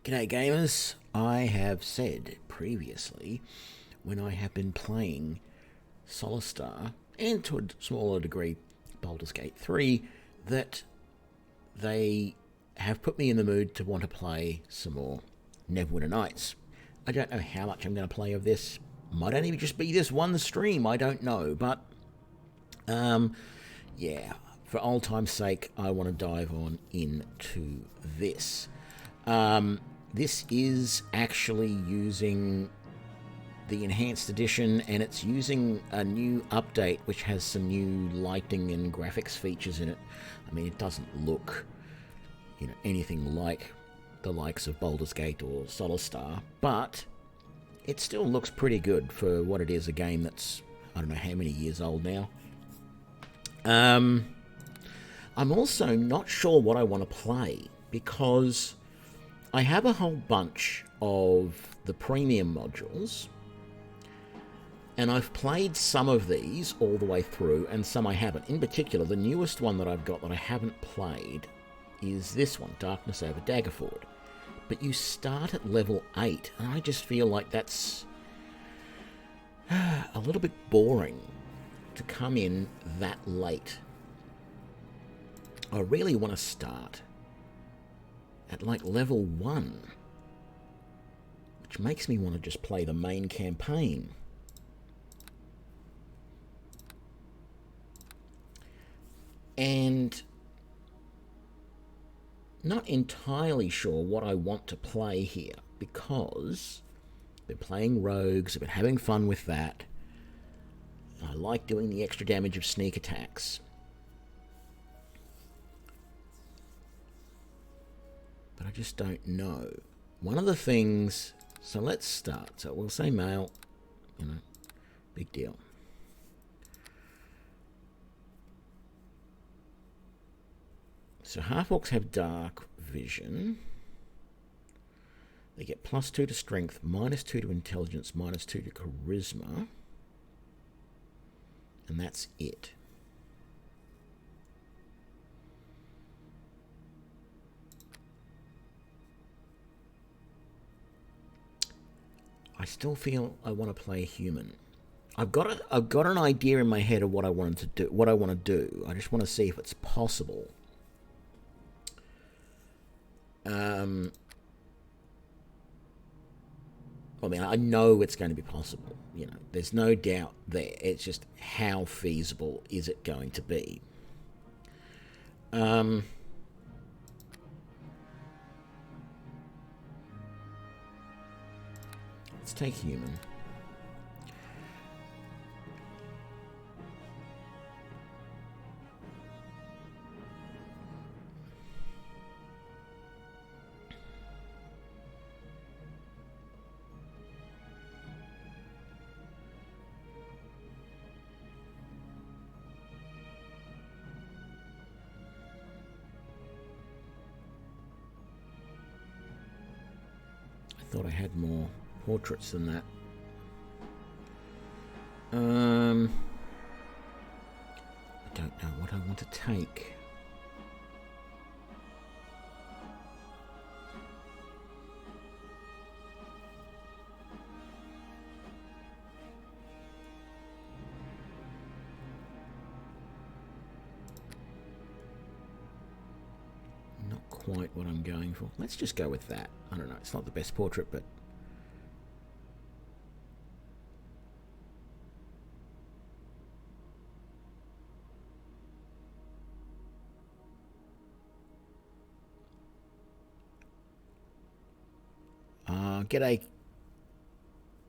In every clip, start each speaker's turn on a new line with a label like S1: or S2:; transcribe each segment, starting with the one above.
S1: G'day gamers, I have said previously when I have been playing Solar and to a smaller degree Baldur's Gate 3 that they have put me in the mood to want to play some more Neverwinter Nights. I don't know how much I'm going to play of this. Might only just be this one stream, I don't know, but yeah, for old time's sake, I want to dive on into this. This is actually using the enhanced edition, and it's using a new update which has some new lighting and graphics features in it. I mean, it doesn't look, anything like the likes of Baldur's Gate or Solar, but it still looks pretty good for what it is, a game that's, I don't know how many years old now. I'm also not sure what I want to play, because I have a whole bunch of the premium modules, and I've played some of these all the way through, and some I haven't. In particular, the newest one that I've got that I haven't played is this one, Darkness Over Daggerford. But you start at level 8, and I just feel like that's a little bit boring to come in that late. I really want to start at like level 1, which makes me want to just play the main campaign. And not entirely sure what I want to play here, because I've been playing rogues, I've been having fun with that. I like doing the extra damage of sneak attacks. But I just don't know. One of the things... So let's start. So we'll say male. Big deal. So half-orcs have dark vision. They get +2 to strength, -2 to intelligence, -2 to charisma. And that's it. I still feel I want to play a human. I've got an idea in my head of what I want to do. I just want to see if it's possible. I mean, I know it's going to be possible. There's no doubt there. It's just how feasible is it going to be? Let's take human. I thought I had more portraits than that. I don't know what I want to take. Not quite what I'm going for. Let's just go with that. I don't know, it's not the best portrait, but g'day,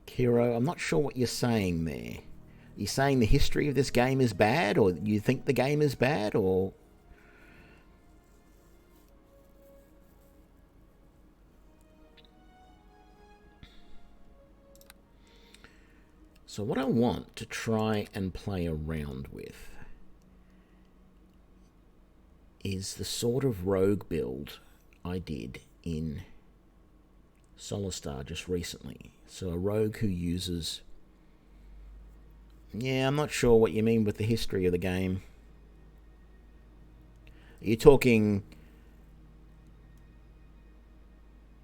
S1: Kiro. I'm not sure what you're saying there. Are you saying the history of this game is bad, or you think the game is bad, or... So what I want to try and play around with is the sort of rogue build I did in Solar just recently. So a rogue who uses... Yeah, I'm not sure what you mean with the history of the game. Are you talking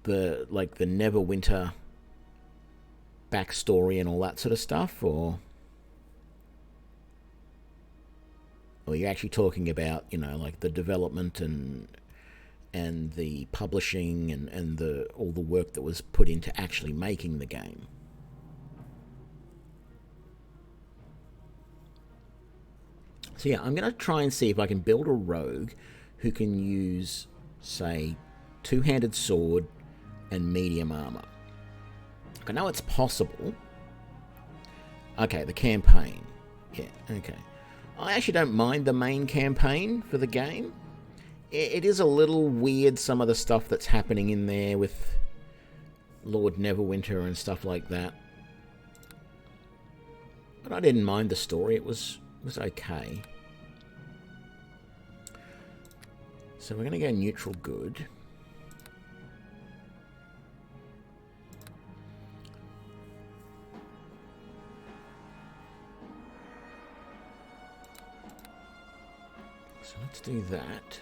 S1: the Neverwinter backstory and all that sort of stuff, or you're actually talking about, you know, like the development and the publishing and the all the work that was put into actually making the game? So yeah, I'm going to try and see if I can build a rogue who can use, say, two-handed sword and medium armor. I know it's possible. Okay, the campaign. Yeah, okay. I actually don't mind the main campaign for the game. It is a little weird, some of the stuff that's happening in there with Lord Neverwinter and stuff like that. But I didn't mind the story. It was okay. So we're going to go neutral good. So let's do that.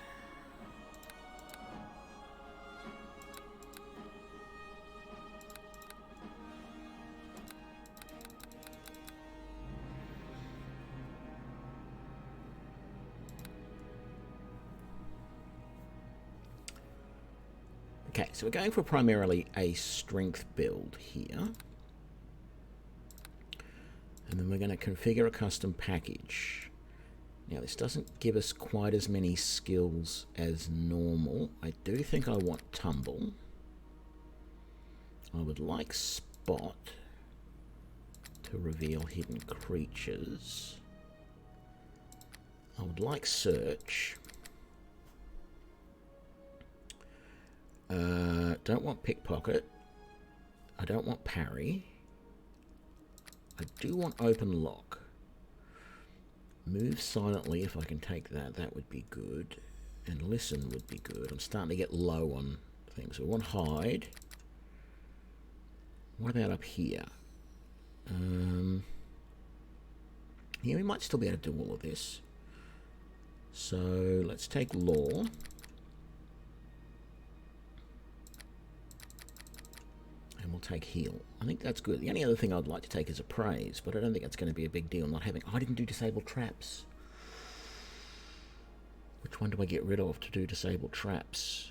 S1: Okay, so we're going for primarily a strength build here. And then we're going to configure a custom package. Now, this doesn't give us quite as many skills as normal. I do think I want tumble. I would like spot to reveal hidden creatures. I would like search. Don't want pickpocket. I don't want parry. I do want open lock. Move silently, if I can take that, that would be good. And listen would be good. I'm starting to get low on things. We want hide. What about up here? Yeah, we might still be able to do all of this. So let's take law. And we'll take heal. I think that's good. The only other thing I'd like to take is appraise, but I don't think that's going to be a big deal not having... I didn't do disable traps. Which one do I get rid of to do disable traps?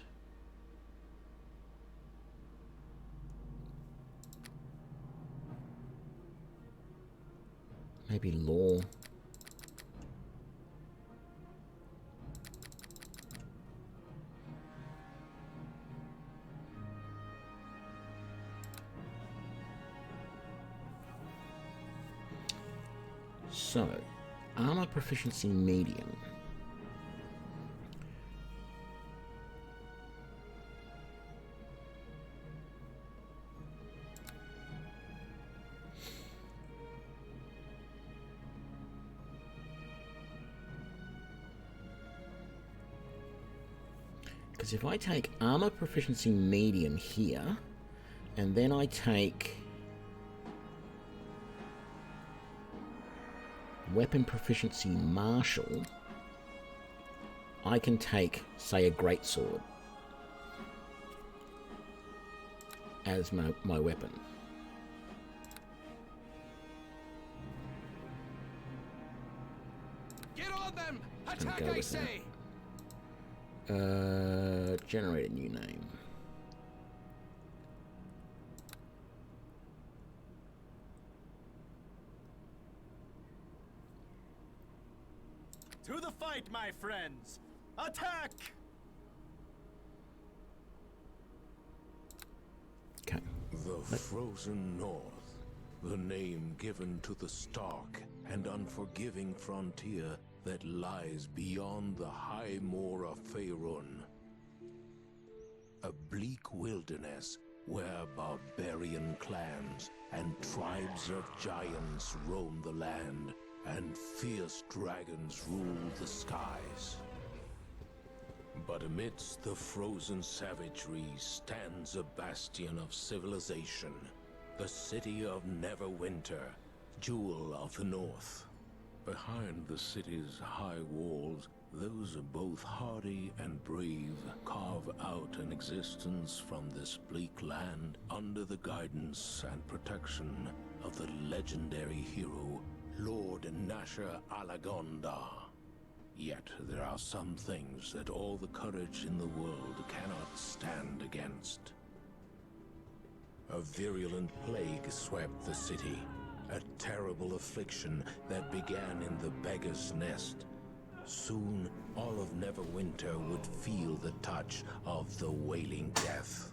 S1: Maybe law. So, armor proficiency medium. Because if I take armor proficiency medium here, and then I take weapon proficiency martial, I can take, say, a greatsword as my weapon.
S2: Get on them! Attack,
S1: go
S2: I
S1: with
S2: say!
S1: Generate a new name.
S2: To the fight, my friends! Attack!
S1: Okay.
S3: The Frozen North, the name given to the stark and unforgiving frontier that lies beyond the high moor of Faerun. A bleak wilderness where barbarian clans and tribes of giants roam the land, and fierce dragons rule the skies. But amidst the frozen savagery stands a bastion of civilization, the city of Neverwinter, jewel of the north. Behind the city's high walls Those both hardy and brave carve out an existence from this bleak land under the guidance and protection of the legendary hero, Lord Nasher Alagonda. Yet there are some things that all the courage in the world cannot stand against. A virulent plague swept the city, a terrible affliction that began in the beggar's nest. Soon, all of Neverwinter would feel the touch of the wailing death.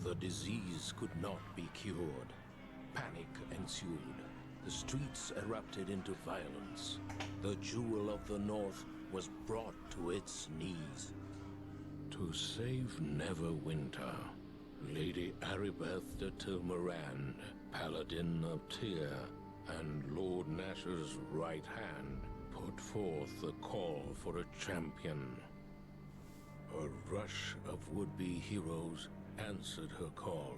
S3: The disease could not be cured. Panic ensued. The streets erupted into violence. The jewel of the North was brought to its knees. To save Neverwinter, Lady Aribeth de Tilmarand, Paladin of Tyr, and Lord Nasher's right hand put forth the call for a champion. A rush of would-be heroes answered her call,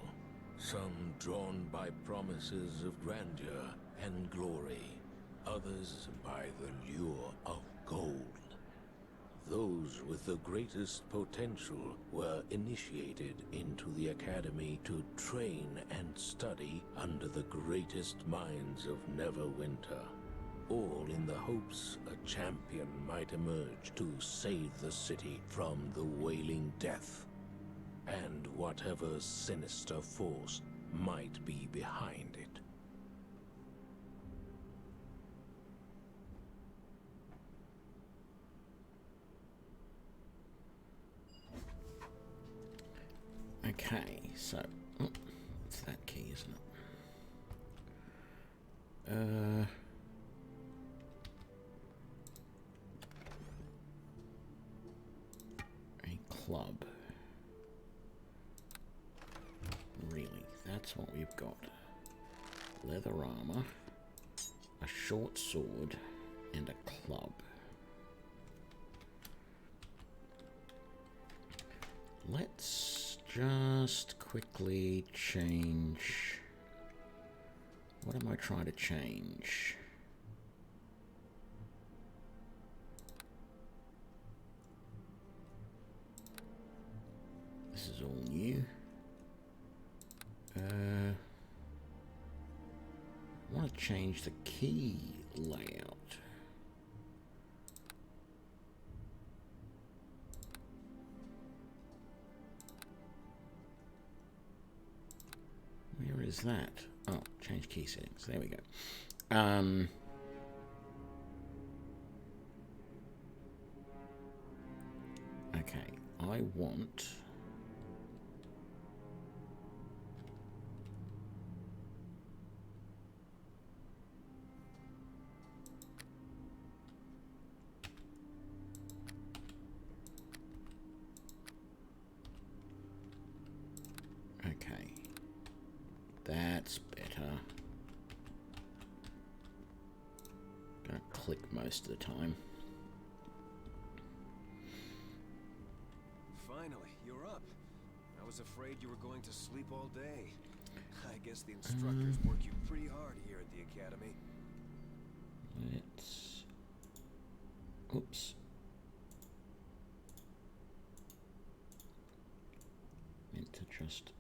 S3: some drawn by promises of grandeur and glory, others by the lure of gold. Those with the greatest potential were initiated into the academy to train and study under the greatest minds of Neverwinter, all in the hopes a champion might emerge to save the city from the wailing death, and whatever sinister force might be behind it.
S1: Okay, so it's that key, isn't it? A club. Really, that's what we've got. Leather armor, a short sword, and a club. Let's just quickly change. What am I trying to change? This is all new. I want to change the key layout. Where is that? Oh, change key settings. There we go. Okay, I want... Okay. That's better. Gonna click most of the time.
S4: Finally, you're up. I was afraid you were going to sleep all day. I guess the instructors work you pretty hard here at the academy.
S1: Let's... Oops. Meant to just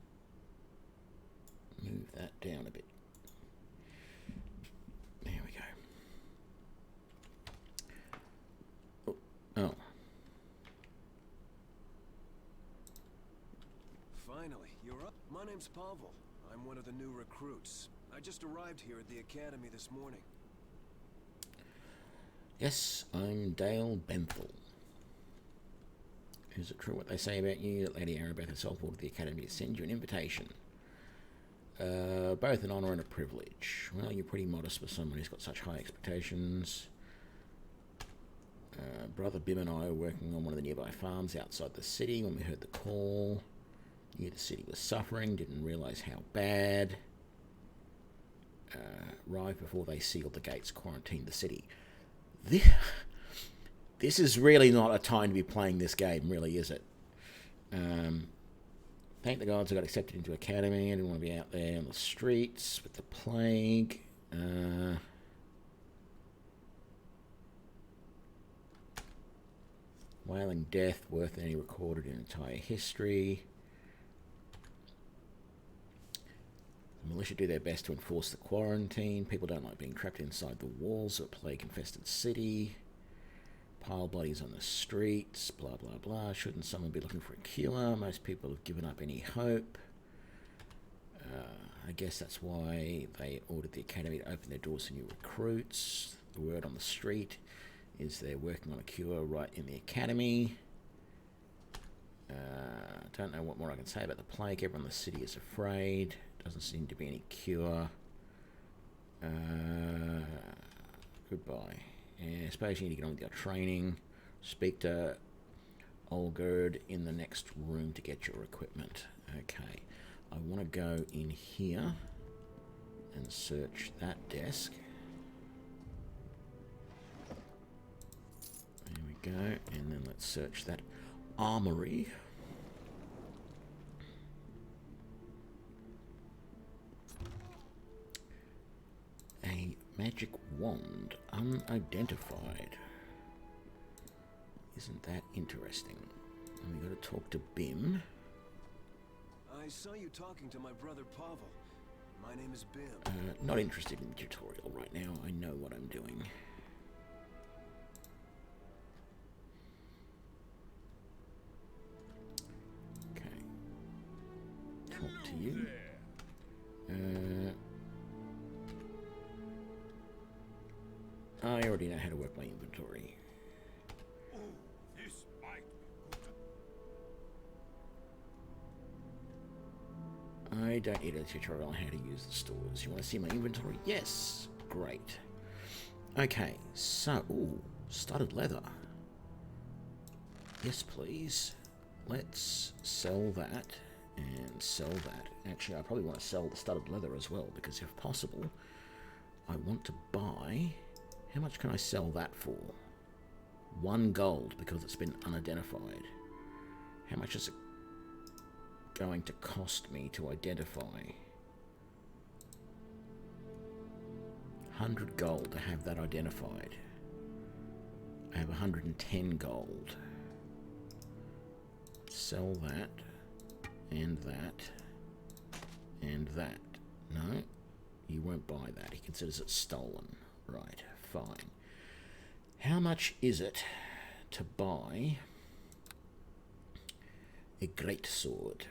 S1: move that down a bit. There we go. Oh.
S4: Finally, you're up. My name's Pavel. I'm one of the new recruits. I just arrived here at the academy this morning.
S1: Yes, I'm Dale Benthel. Is it true what they say about you that Lady Aribeth herself ordered the academy to send you an invitation? Both an honour and a privilege. Well, you're pretty modest for someone who's got such high expectations. Brother Bim and I were working on one of the nearby farms outside the city when we heard the call. Knew the city was suffering, didn't realise how bad. Arrived before they sealed the gates, quarantined the city. This is really not a time to be playing this game, really, is it? Thank the gods I got accepted into academy. I didn't want to be out there on the streets with the plague. Wailing death worth any recorded in entire history. The militia do their best to enforce the quarantine. People don't like being trapped inside the walls of a plague-infested city. Pile bodies on the streets, blah, blah, blah. Shouldn't someone be looking for a cure? Most people have given up any hope. I guess that's why they ordered the academy to open their doors to new recruits. The word on the street is they're working on a cure right in the academy. Don't know what more I can say about the plague. Everyone in the city is afraid. Doesn't seem to be any cure. Goodbye. Yeah, I suppose you need to get on with your training. Speak to Olgerd in the next room to get your equipment. Okay. I want to go in here and search that desk. There we go. And then let's search that armory. A magic wand, unidentified. Isn't that interesting? And we got to talk to Bim.
S4: I saw you talking to my brother Pavel. My name is Bim.
S1: Not interested in the tutorial right now. I know what I'm doing. Okay. Talk to you. I already know how to work my inventory.
S2: This might be good.
S1: I don't need a tutorial on how to use the stores. You want to see my inventory? Yes. Great. Okay, so... Ooh, studded leather. Yes, please. Let's sell that and sell that. Actually, I probably want to sell the studded leather as well, because if possible, I want to buy... How much can I sell that for? 1 gold, because it's been unidentified. How much is it going to cost me to identify? 100 gold to have that identified. I have 110 gold. Sell that, and that, and that. No, you won't buy that. He considers it stolen. Right, fine. How much is it to buy a great sword?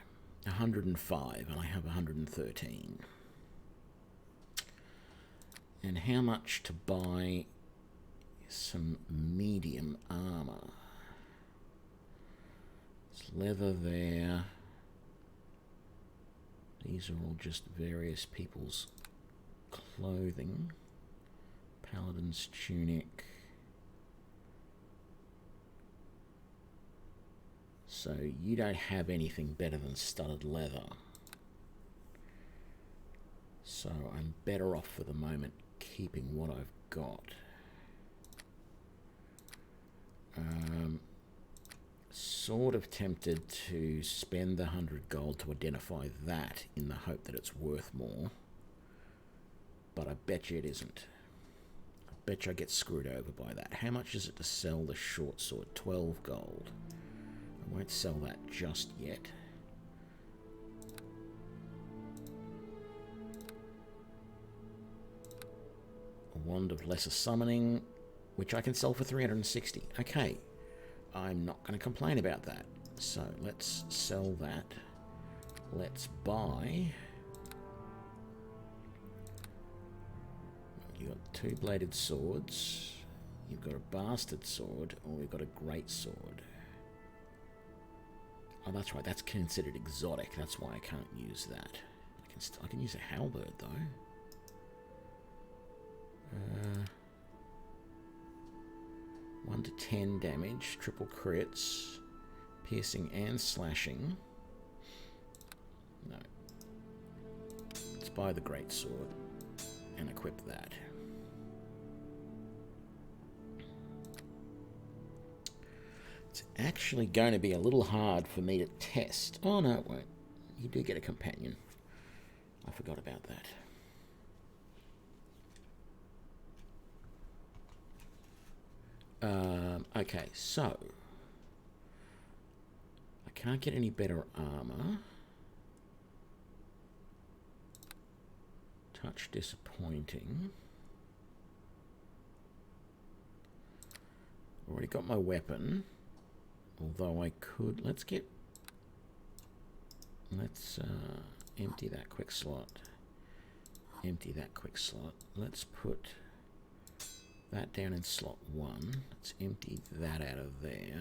S1: 105, and I have 113. And how much to buy some medium armor? It's leather there. These are all just various people's clothing. Paladin's tunic. So you don't have anything better than studded leather. So I'm better off for the moment keeping what I've got. Sort of tempted to spend the 100 gold to identify that in the hope that it's worth more. But I bet you it isn't. I bet you I get screwed over by that. How much is it to sell the short sword? 12 gold. I won't sell that just yet. A wand of lesser summoning, which I can sell for 360. Okay, I'm not going to complain about that. So let's sell that. Let's buy. You've got 2-bladed swords. You've got a bastard sword, or we've got a great sword. Oh, that's right. That's considered exotic. That's why I can't use that. I can use a halberd though. 1 to 10 damage, triple crits, piercing and slashing. No. Let's buy the great sword and equip that. It's actually going to be a little hard for me to test. Oh no, it won't. You do get a companion. I forgot about that. Okay, so Can't get any better armor. Touch disappointing. Already got my weapon. Although I could... Let's empty that quick slot. Empty that quick slot. Let's put that down in slot 1. Let's empty that out of there.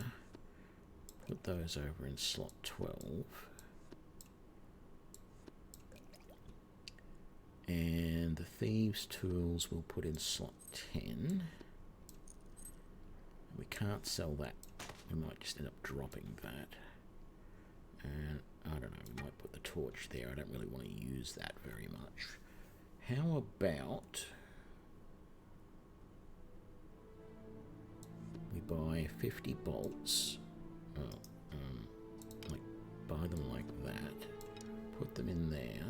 S1: Put those over in slot 12. And the thieves' tools we'll put in slot 10. We can't sell that. We might just end up dropping that. And I don't know, we might put the torch there. I don't really want to use that very much. How about we buy 50 bolts? Like buy them like that. Put them in there.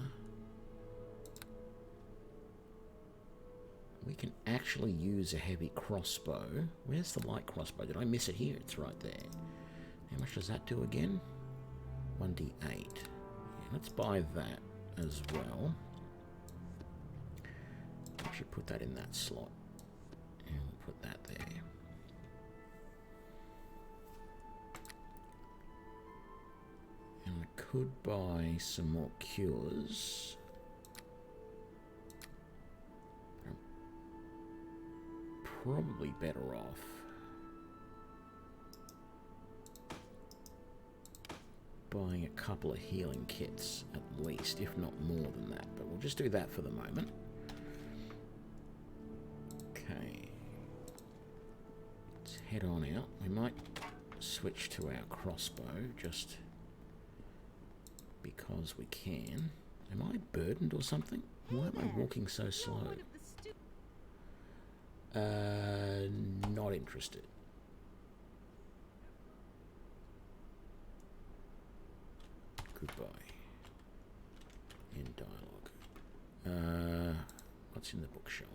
S1: We can actually use a heavy crossbow. Where's the light crossbow? Did I miss it here? It's right there. How much does that do again? 1d8. Yeah, let's buy that as well. I should put that in that slot. And we'll put that there. And I could buy some more cures. Probably better off buying a couple of healing kits at least, if not more than that, but we'll just do that for the moment. Okay, let's head on out. We might switch to our crossbow just because we can. Am I burdened or something? Why am I walking so slow? Not interested. Goodbye. End dialogue. What's in the bookshelf?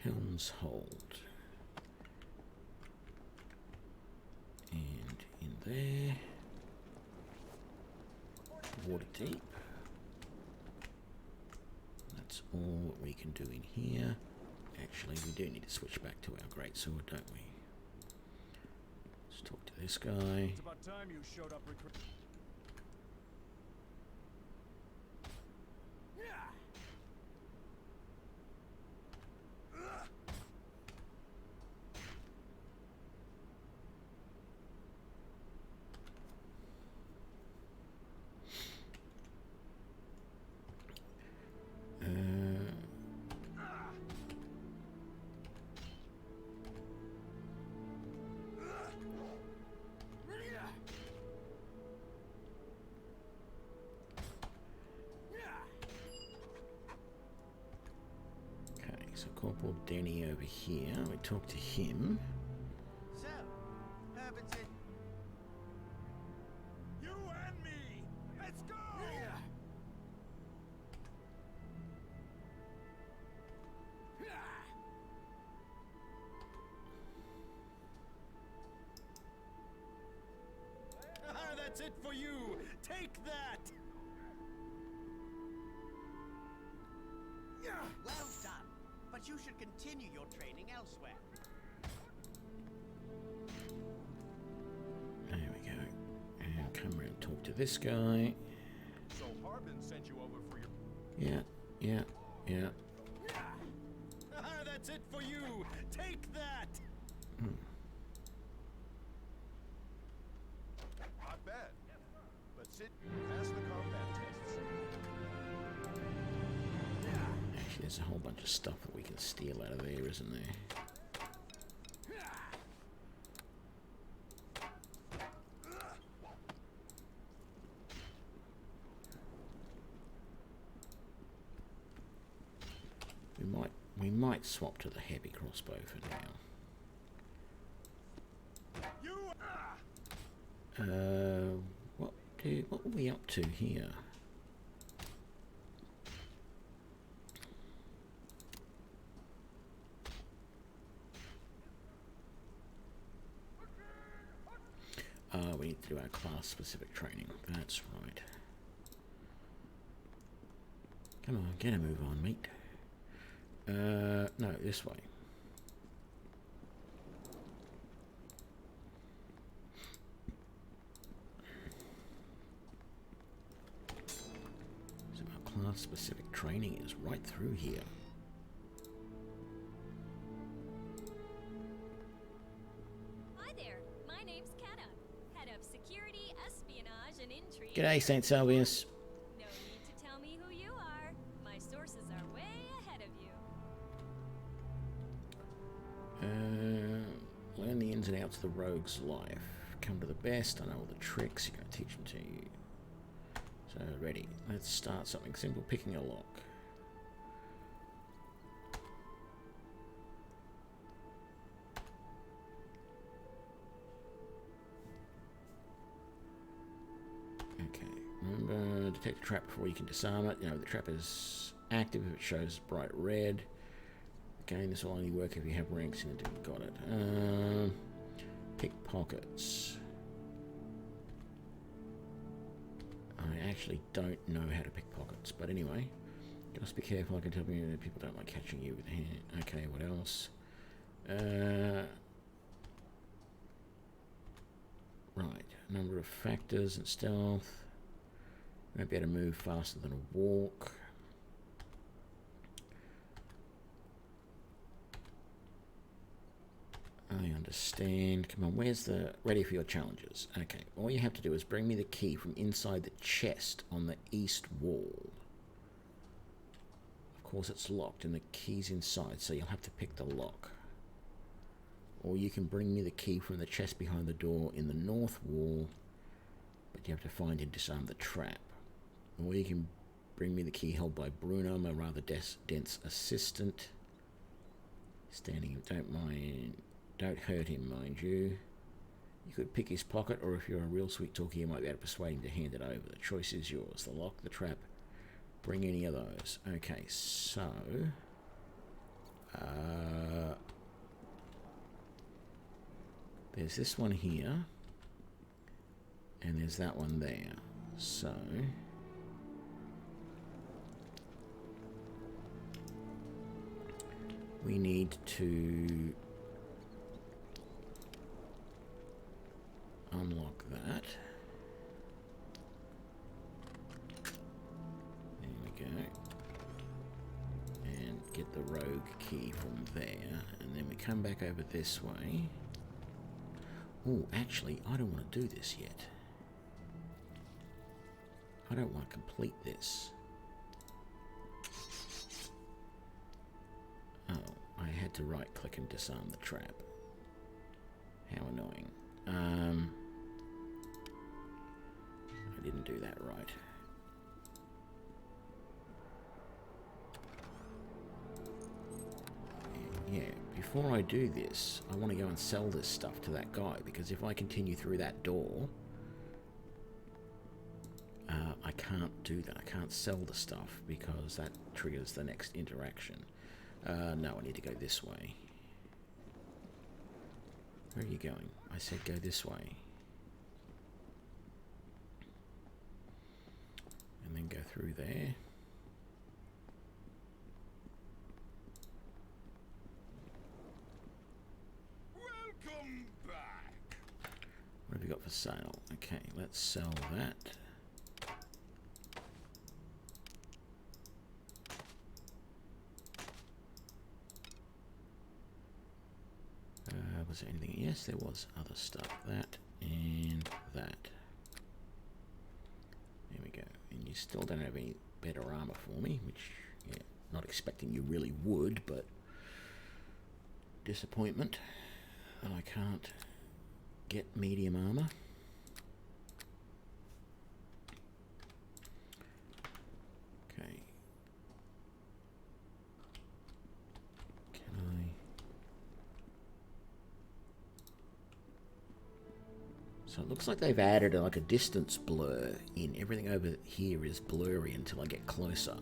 S1: Helm's Hold. And in there. Waterdeep. That's all that we can do in here. Actually, we do need to switch back to our greatsword, don't we? Let's talk to this guy.
S2: It's about time you showed up.
S1: So Corporal Denny over here. We talk to him.
S2: So, happens it. You and me. Let's go. That's it for you. Take that.
S5: Well done. But you should continue your training elsewhere.
S1: There we go. And come around and talk to this guy.
S2: So Harbin sent you over for your...
S1: Yeah.
S2: That's it for you. Take that. Not bad. But sit pass the combat tests.
S1: Actually, there's a whole bunch of stuff that we can steal out of there, isn't there? We might swap to the heavy crossbow for now. What are we up to here? need to do our class-specific training. That's right. Come on, get a move on, mate. No, this way. So our class-specific training is right through here.
S6: Hi there, my name's Kenna, head of security, espionage, and intrigue.
S1: G'day, St. Salvius.
S6: No need to tell me who you are. My sources are way ahead of you.
S1: Learn the ins and outs of the rogue's life. Come to the best. I know all the tricks. You're going to teach them to you. So, ready. Let's start something simple. Picking a lock. Okay. Remember, detect the trap before you can disarm it. You know, the trap is active if it shows bright red. Again, this will only work if you have ranks in it. Got it. Pickpockets. I actually don't know how to pick pockets, but anyway, just be careful. I can tell you that people don't like catching you with a hand. Okay, what else? Right, number of factors and stealth. Won't be able to move faster than a walk. I understand. Come on, where's the... Ready for your challenges. Okay, all you have to do is bring me the key from inside the chest on the east wall. Of course it's locked and the key's inside, so you'll have to pick the lock. Or you can bring me the key from the chest behind the door in the north wall, but you have to find and disarm the trap. Or you can bring me the key held by Bruno, my rather dense assistant. Standing, don't hurt him, mind you. You could pick his pocket, or if you're a real sweet talker, you might be able to persuade him to hand it over. The choice is yours. The lock, the trap, bring any of those. Okay, so... there's this one here, and there's that one there. So... we need to unlock that. There we go. And get the rogue key from there. And then we come back over this way. Oh, actually, I don't want to do this yet. I don't want to complete this. Oh, I had to right-click and disarm the trap. How annoying. I didn't do that right. Yeah, before I do this, I want to go and sell this stuff to that guy, because if I continue through that door, I can't do that. I can't sell the stuff, because that triggers the next interaction. No, I need to go this way. Where are you going? I said go this way. And then go through there.
S3: Welcome back.
S1: What have we got for sale? Okay, let's sell that. Was there anything? Yes, there was other stuff. That and that. There we go. And you still don't have any better armor for me, which, yeah, not expecting you really would, but disappointment that I can't get medium armor. Okay. Can I... So it looks like they've added like a distance blur in. Everything over here is blurry until I get closer,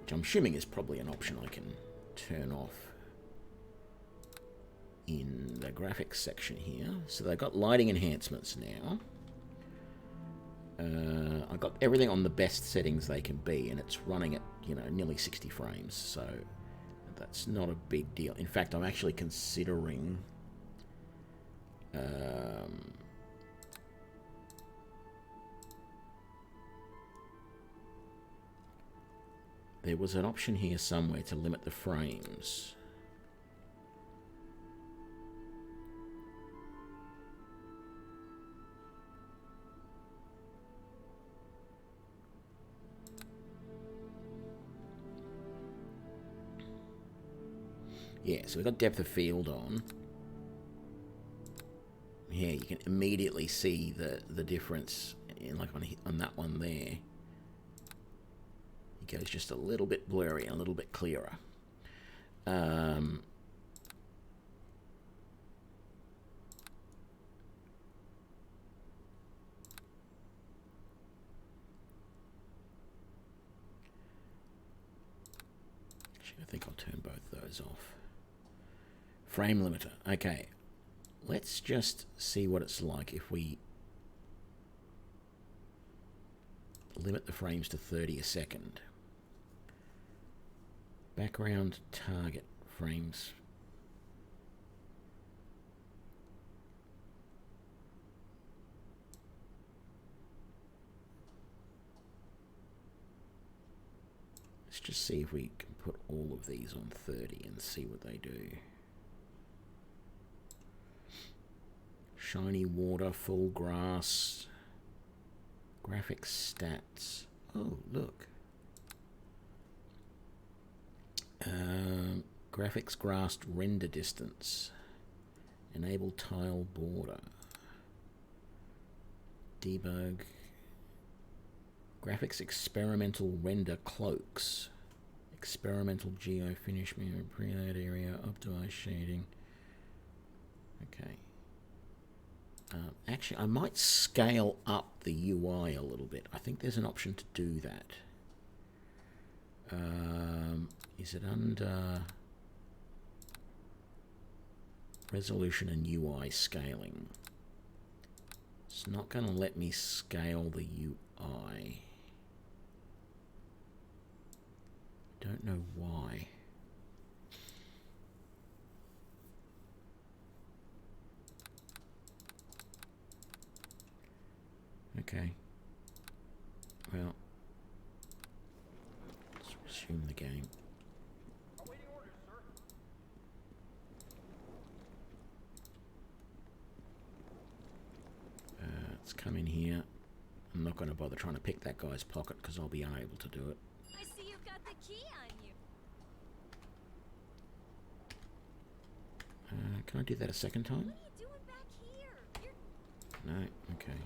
S1: which I'm assuming is probably an option I can turn off in the graphics section here. So they've got lighting enhancements now. I've got everything on the best settings they can be, and it's running at, you know, nearly 60 frames, so that's not a big deal. In fact, I'm actually considering there was an option here somewhere to limit the frames. Yeah, so we've got depth of field on. Yeah, you can immediately see the difference in, like on that one there. It goes just a little bit blurry and a little bit clearer. Actually, I think I'll turn both those off. Frame limiter. Okay, let's just see what it's like if we limit the frames to 30 a second. Background target frames. Let's just see if we can put all of these on 30 and see what they do. Shiny water, full grass, graphics stats. Oh, look. Graphics grasped render distance. Enable tile border. Debug. Graphics experimental render cloaks. Experimental geo finish mirror, pre-laid area, optimize shading. Okay. Actually, I might scale up the UI a little bit. I think there's an option to do that. Is it under resolution and UI scaling? It's not going to let me scale the UI. Don't know why. Okay. Well, let's resume the game. Let's come in here. I'm not going to bother trying to pick that guy's pocket because I'll be unable to do it.
S6: I see you've got the key on you.
S1: Can I do that a second time?
S6: What are you doing back here?
S1: No? Okay.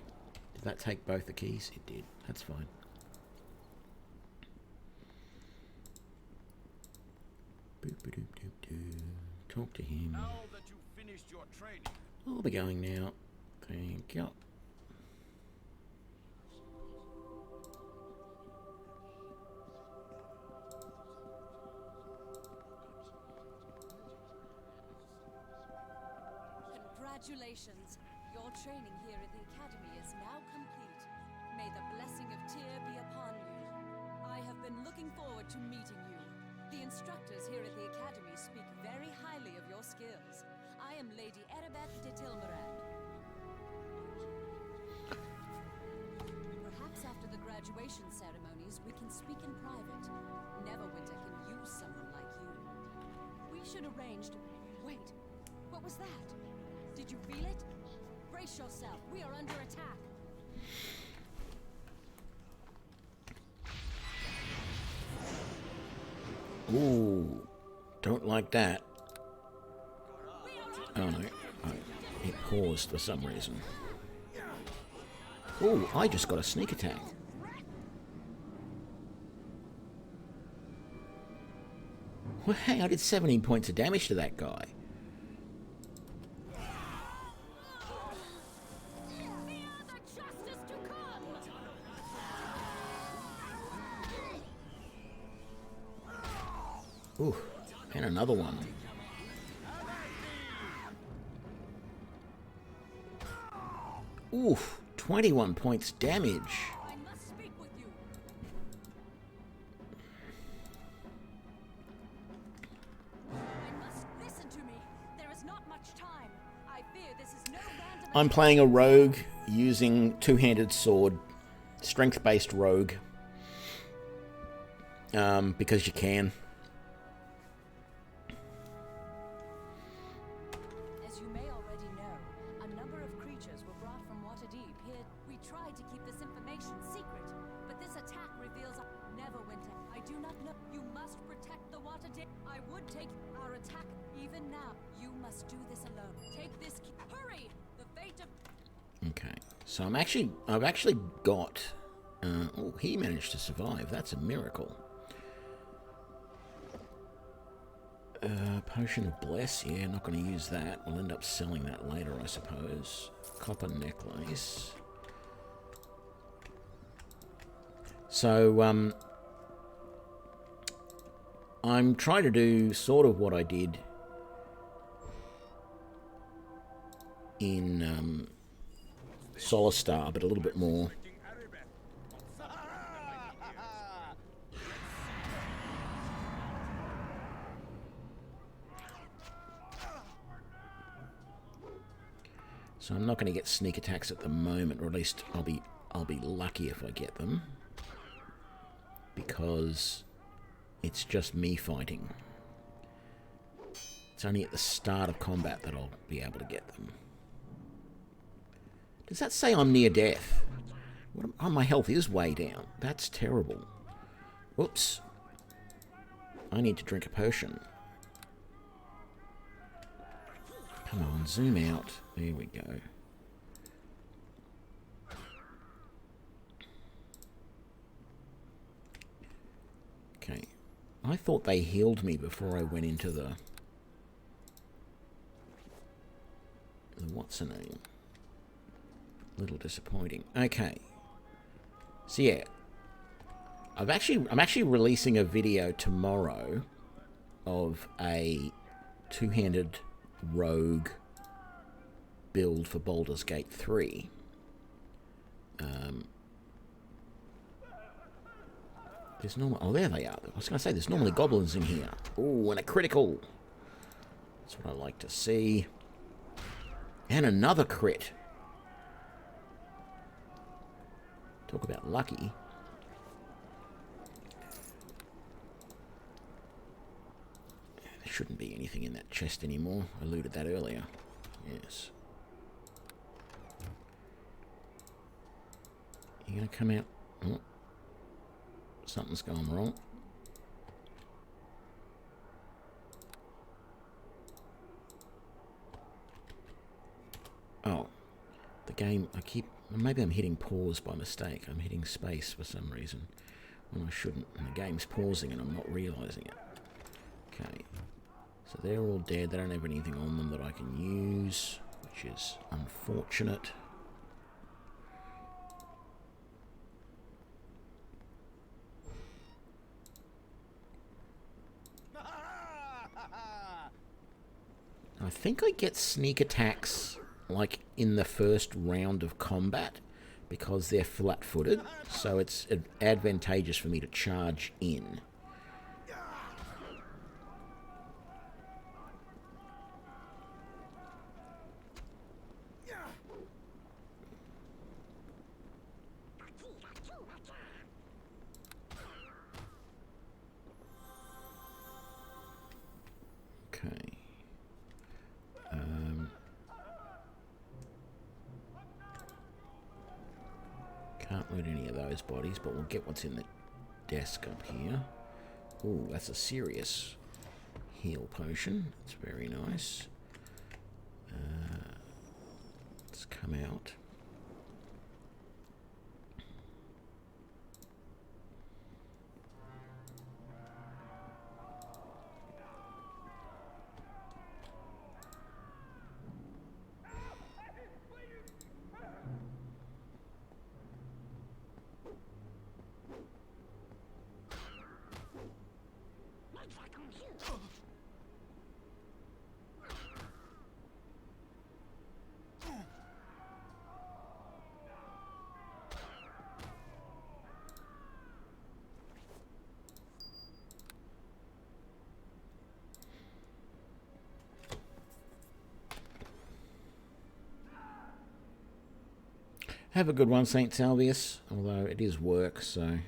S1: Did that take both the keys? It did. That's fine. Boop-a-doop-doop-doo. Talk to him.
S2: Now that you've finished your training,
S1: I'll be going now. Thank you.
S7: Congratulations. Your training here at the Academy is now complete. May the blessing of Tyr be upon you. I have been looking forward to meeting you. The instructors here at the Academy speak very highly of your skills. I am Lady Erebeth de Tilmarand. Perhaps after the graduation ceremonies, we can speak in private. Neverwinter can use someone like you. We should arrange to... Wait, what was that? Did you feel it? Brace yourself. We are under attack.
S1: Ooh, don't like that. Oh no, it paused for some reason. Ooh, I just got a sneak attack. Well, hey, I did 17 points of damage to that guy. Ooh, and another one. Oof, 21 points damage.
S7: I must speak with you. I must listen to me. There is not much time. I fear this is no random.
S1: I'm playing a rogue using two-handed sword, strength-based rogue, because you can.
S7: As you may already know, a number of creatures were brought from Waterdeep here. We tried to keep this information secret, but this attack reveals Neverwinter. I do not know. You must protect the Waterdeep. I would take our attack even now. You must do this alone. Take this key. Hurry! The fate of...
S1: Okay, so I've actually got. Oh, he managed to survive. That's a miracle. Potion of Bless. Yeah, not going to use that. We'll end up selling that later, I suppose. Copper necklace. So, I'm trying to do sort of what I did in Solar, but a little bit more. So I'm not going to get sneak attacks at the moment, or at least I'll be lucky if I get them, because it's just me fighting. It's only at the start of combat that I'll be able to get them. Does that say I'm near death? Oh, my health is way down. That's terrible. Whoops. I need to drink a potion. Come on, zoom out. There we go. Okay. I thought they healed me before I went into the what's her name? Little disappointing. Okay. So yeah. I'm actually releasing a video tomorrow of a two-handed rogue build for Baldur's Gate 3. There's normal. Oh, there they are. I was going to say there's normally goblins in here. Oh, and a critical. That's what I like to see. And another crit. Talk about lucky. There shouldn't be anything in that chest anymore. I looted that earlier. Yes. You gonna come out? Oh. Something's gone wrong. Oh. The game, maybe I'm hitting pause by mistake. I'm hitting space for some reason when I shouldn't. And the game's pausing and I'm not realising it. Okay. So they're all dead. They don't have anything on them that I can use, which is unfortunate. I think I get sneak attacks like in the first round of combat because they're flat-footed, so it's advantageous for me to charge in. Okay. Can't loot any of those bodies, but we'll get what's in the desk up here. Ooh, that's a serious heal potion. That's very nice. Let's come out. Have a good one, St. Salvius. Although it is work, so...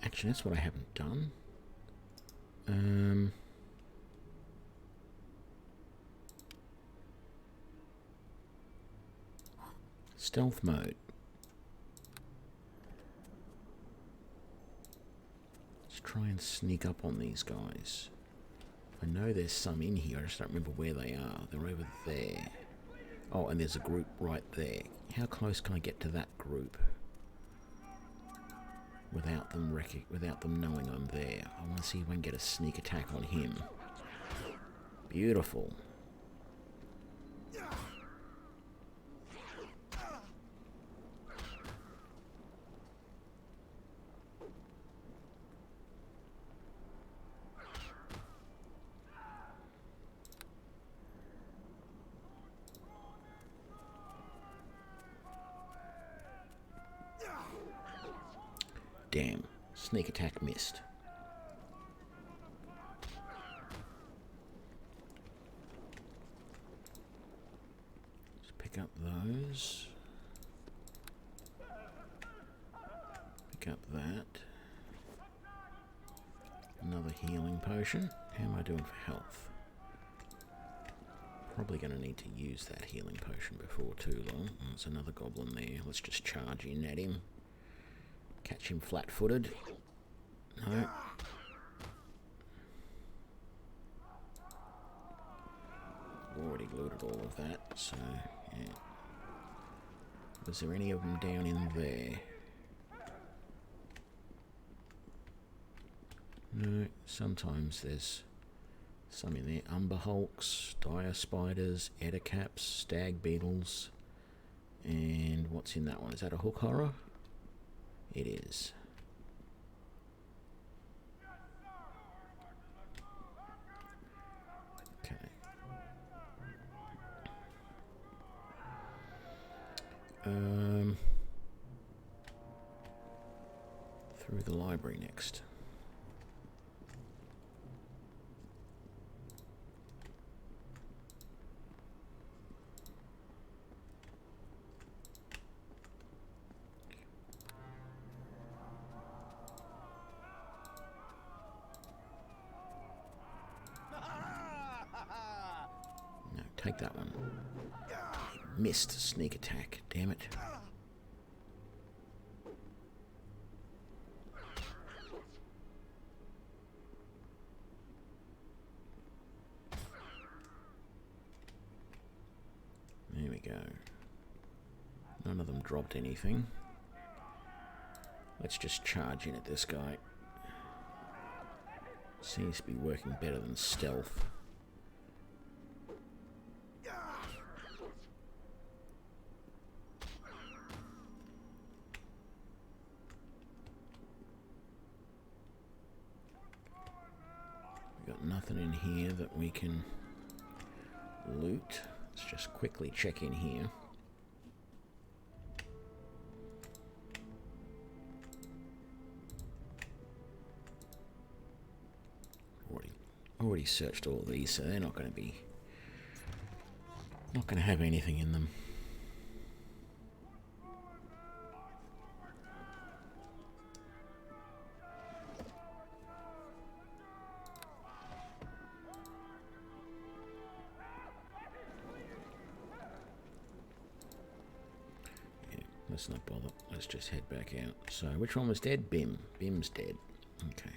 S1: Actually, that's what I haven't done. Stealth mode. Let's try and sneak up on these guys. I know there's some in here, I just don't remember where they are. They're over there. Oh, and there's a group right there. How close can I get to that group without them knowing I'm there? I want to see if I can get a sneak attack on him. Beautiful. Damn, sneak attack missed. Let's pick up those. Pick up that. Another healing potion. How am I doing for health? Probably going to need to use that healing potion before too long. There's another goblin there. Let's just charge in at him. Catch him flat-footed. No. Already looted all of that, so yeah. Was there any of them down in there? No, sometimes there's some in there. Umber hulks, dire spiders, ettercaps, stag beetles, and what's in that one? Is that a hook horror? It is. Okay. Through the library next. No, take that one. Missed sneak attack, damn it. There we go. None of them dropped anything. Let's just charge in at this guy. Seems to be working better than stealth. We've got nothing in here that we can loot. Let's just quickly check in here. Already searched all of these, so they're not going to have anything in them. Yeah, let's not bother. Let's just head back out. So, which one was dead? Bim. Bim's dead. Okay.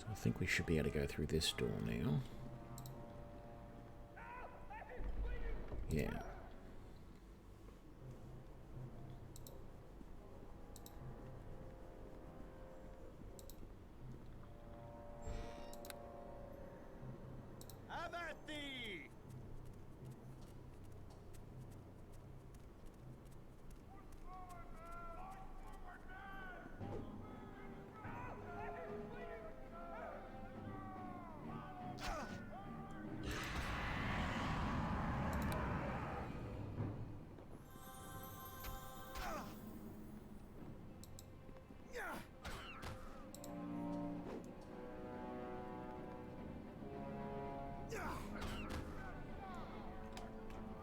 S1: So I think we should be able to go through this door now. Yeah.
S2: Have at thee!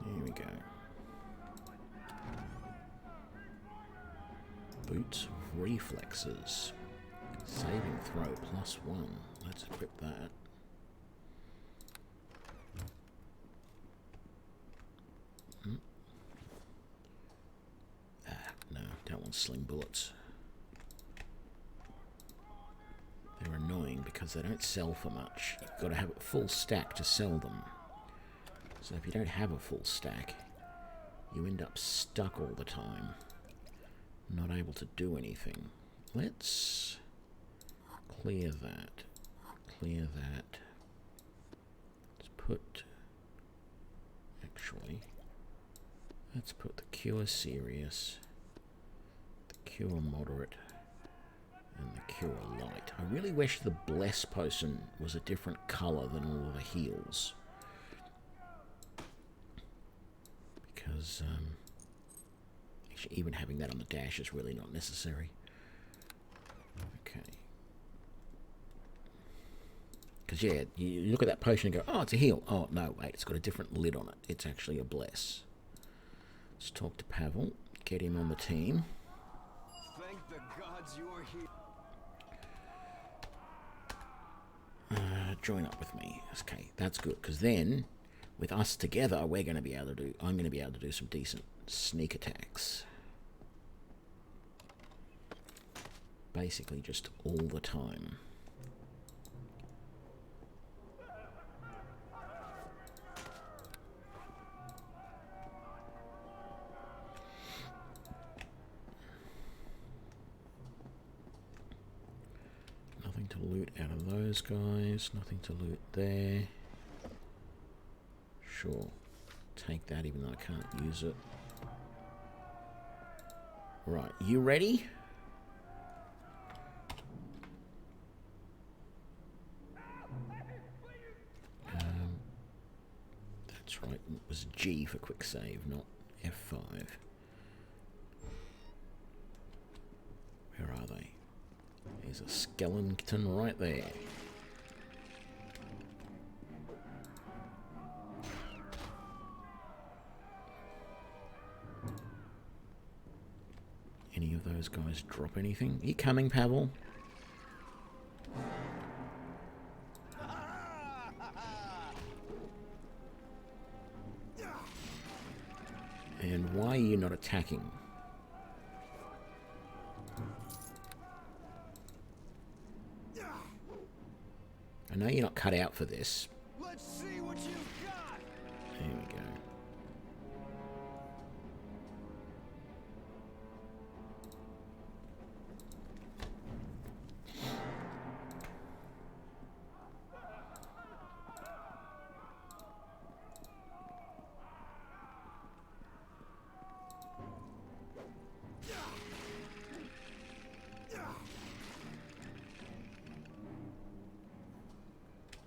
S1: Here we go. Boots of reflexes. Saving throw +1. Let's equip that. No, don't want sling bullets. They're annoying because they don't sell for much. You've got to have a full stack to sell them. So if you don't have a full stack, you end up stuck all the time, not able to do anything. Let's clear that. Clear that. Let's put... Actually, let's put the cure serious, the cure moderate, and the cure light. I really wish the bless potion was a different colour than all of the heals. Because actually even having that on the dash is really not necessary. Okay. Because yeah, you look at that potion and go, oh, it's a heal. Oh, no, wait, it's got a different lid on it. It's actually a bless. Let's talk to Pavel, get him on the team.
S4: Thank the gods you're here.
S1: Join up with me. Okay, that's good, because then with us together, we're going to be able to do. I'm going to be able to do some decent sneak attacks. Basically, just all the time. Nothing to loot out of those guys. Nothing to loot there. Sure, take that even though I can't use it. Right, you ready? That's right, it was G for quick save, not F5. Where are they? There's a skeleton right there. Any of those guys drop anything? Are you coming, Pavel? And why are you not attacking? I know you're not cut out for this.
S2: Let's see what you've got!
S1: There we go.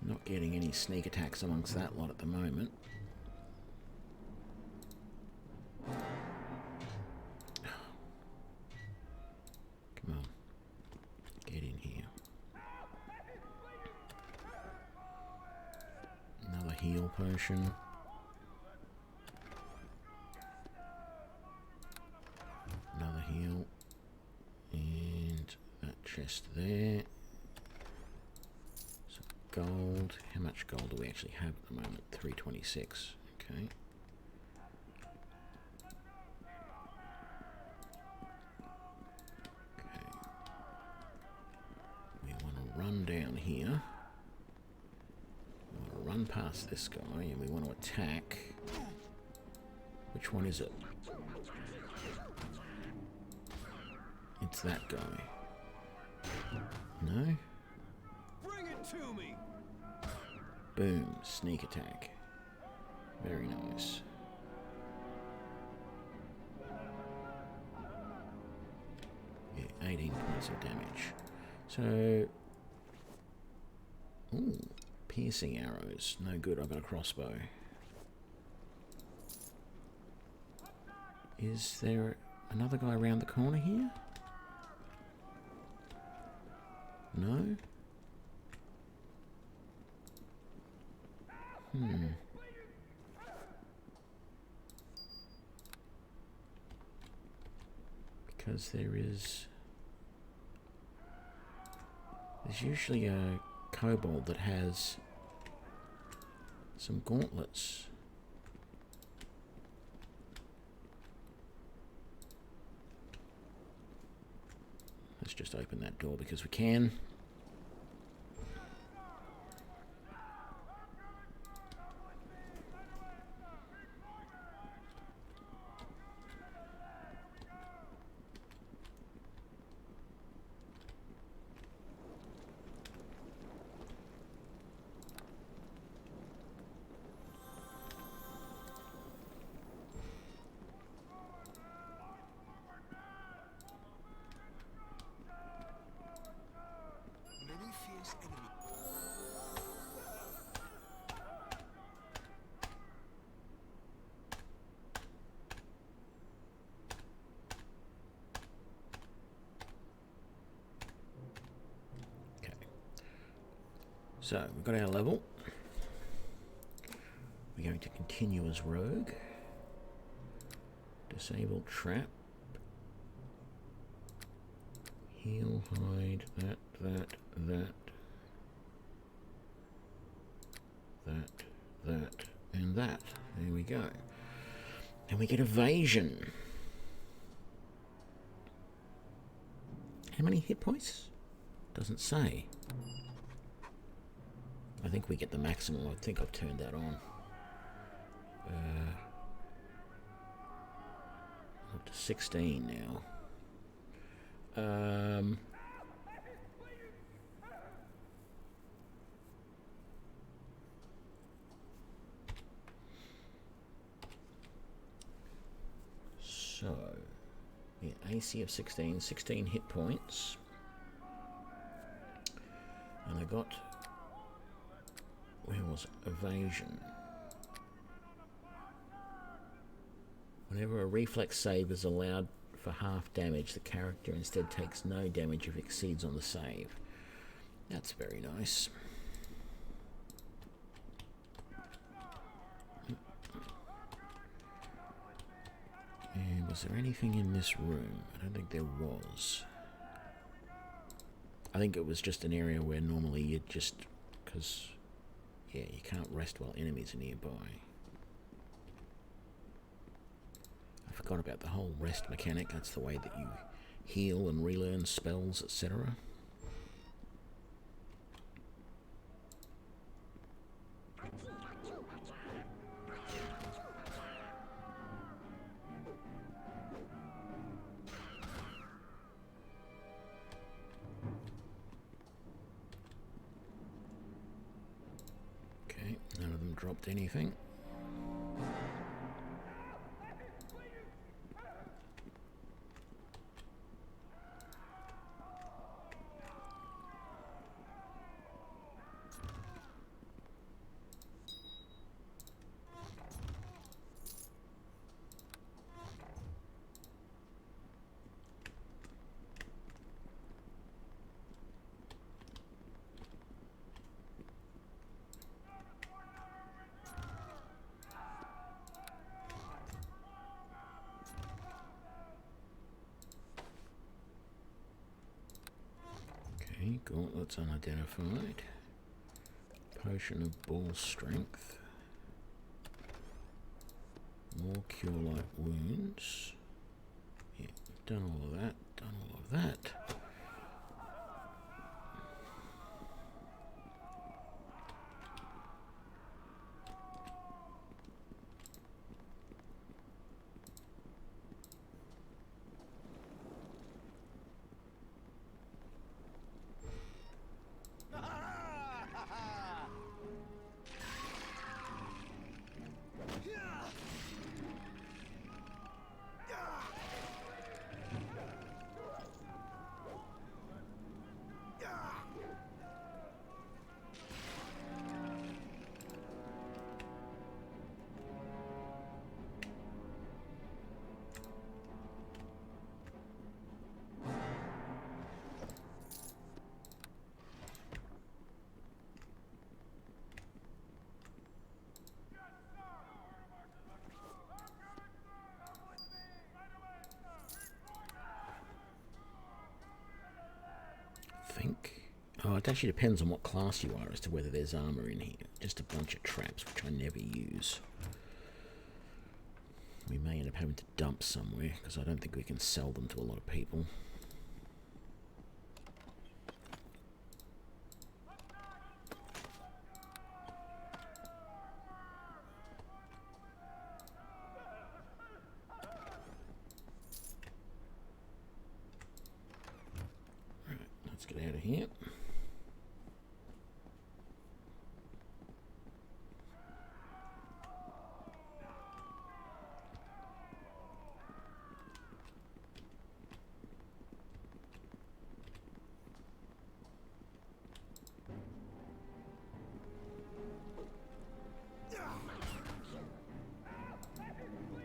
S1: Not getting any sneak attacks amongst that lot at the moment. Come on. Get in here. Another heal potion. Another heal. And that chest there. Gold. How much gold do we actually have at the moment? 326. Okay. Okay. We want to run down here. We want to run past this guy and we want to attack. Which one is it? It's that guy. No?
S4: Bring it to me.
S1: Boom. Sneak attack. Very nice. Yeah, 18 points of damage. So... Ooh. Piercing arrows. No good, I've got a crossbow. Is there another guy around the corner here? No? Because there's usually a kobold that has some gauntlets. Let's just open that door because we can.
S2: Many fierce enemies.
S1: Okay. So, we've got our level. We're going to continue as rogue. Disable trap. Heal, hide, that, and that. There we go. And we get evasion. How many hit points? Doesn't say. I think we get the maximum. I think I've turned that on. Up to 16 now. So, yeah, AC of 16, 16 hit points. And I got, where was it? Evasion. Whenever a reflex save is allowed for half damage, the character instead takes no damage if it exceeds on the save. That's very nice. And was there anything in this room? I don't think there was. I think it was just an area where normally you'd just... because, yeah, you can't rest while enemies are nearby. I forgot about the whole rest mechanic. That's the way that you heal and relearn spells, etc. Okay, none of them dropped anything. Gauntlets unidentified. Potion of ball strength. More cure light wounds. Yeah, done all of that. Done all of that. think. Oh, it actually depends on what class you are as to whether there's armor in here. Just a bunch of traps, which I never use. We may end up having to dump somewhere, because I don't think we can sell them to a lot of people. Right, let's get out of here.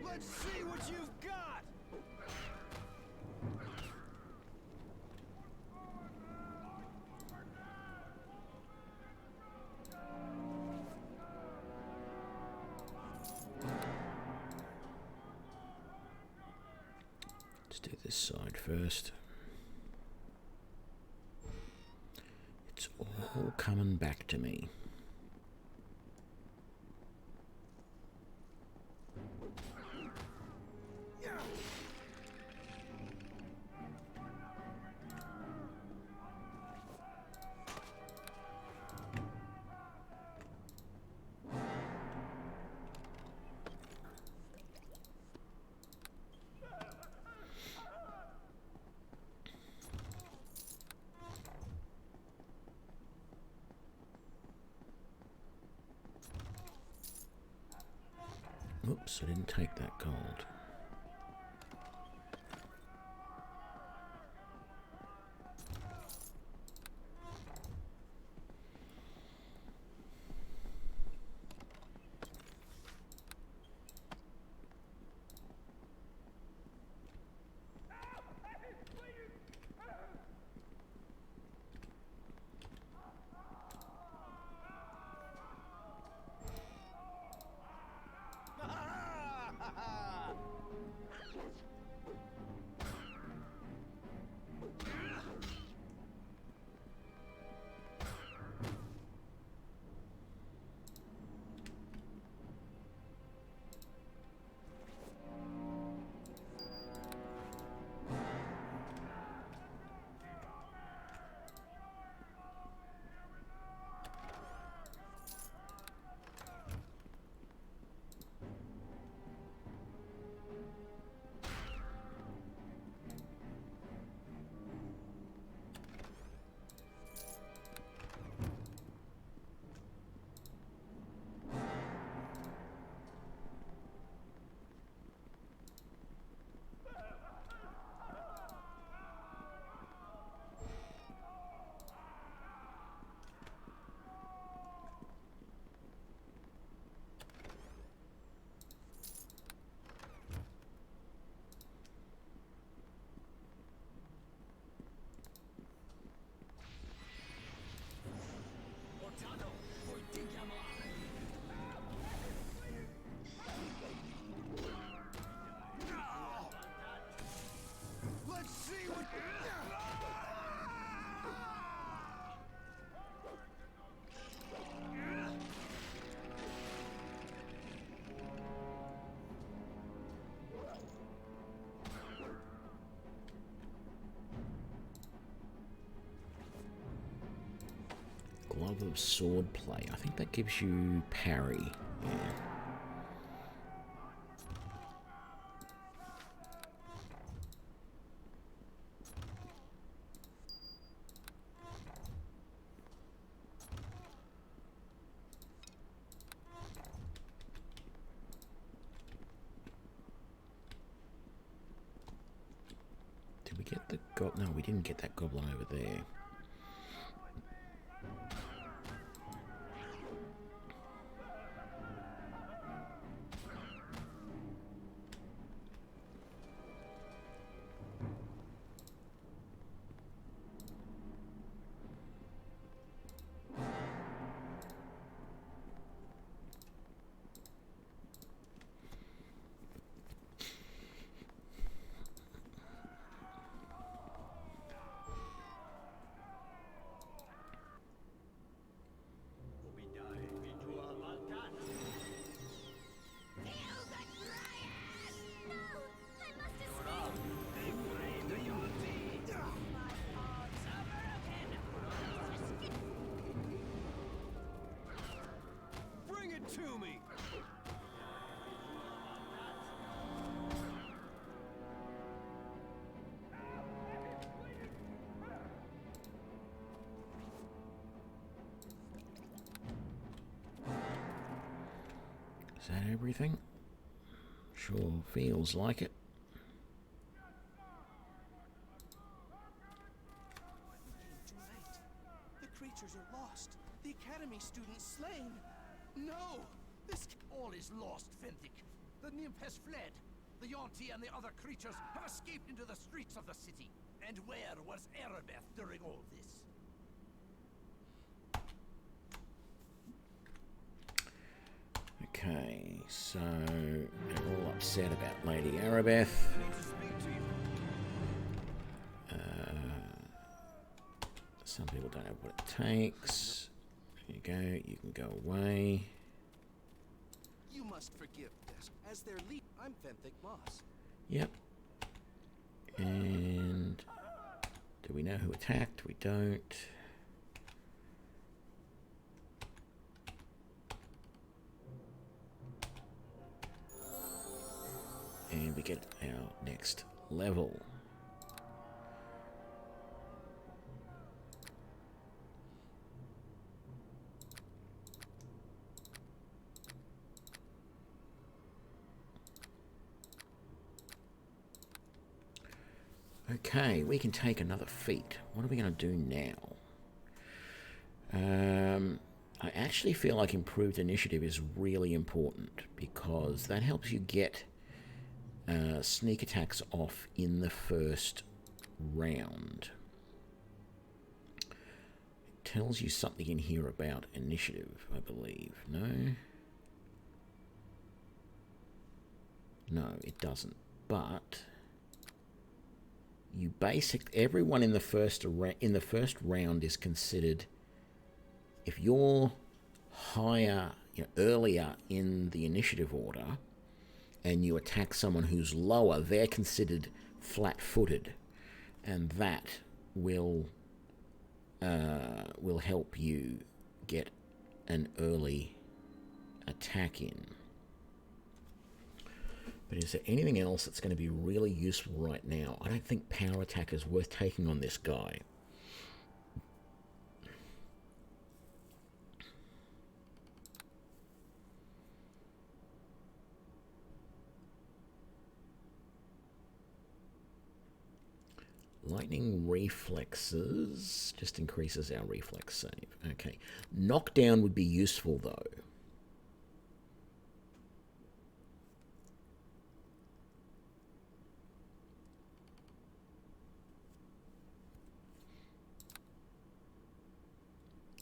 S4: Let's see what you've got!
S1: Let's do this side first. It's all coming back to me. Oops, I didn't take that gold.
S4: Let's see what...
S1: Glove of sword play. I think that gives you parry. Yeah. Did we get the goblin? No, we didn't get that goblin over there. that everything? Sure feels like it.
S5: We came too late. The creatures are lost. The Academy students slain. No! This all is lost, Fentic. The nymph has fled. The Yonti and the other creatures have escaped into the streets of the city. And where was Erebeth during all this?
S1: Okay, so they're all upset about Lady Erebeth. Some people don't have what it takes. There you go, you can go away.
S5: You must forgive this. As their lead, I'm Fentic Moss.
S1: Yep. And do we know who attacked? We don't. And we get our next level. Okay, we can take another feat. What are we going to do now? I actually feel like improved initiative is really important because that helps you get sneak attacks off in the first round. It tells you something in here about initiative, I believe. No? No, it doesn't. But you everyone in the first round is considered. If you're higher, earlier in the initiative order, and you attack someone who's lower, they're considered flat-footed, and that will help you get an early attack in. But is there anything else that's going to be really useful right now? I don't think power attack is worth taking on this guy. Lightning reflexes just increases our reflex save. Okay. Knockdown would be useful, though.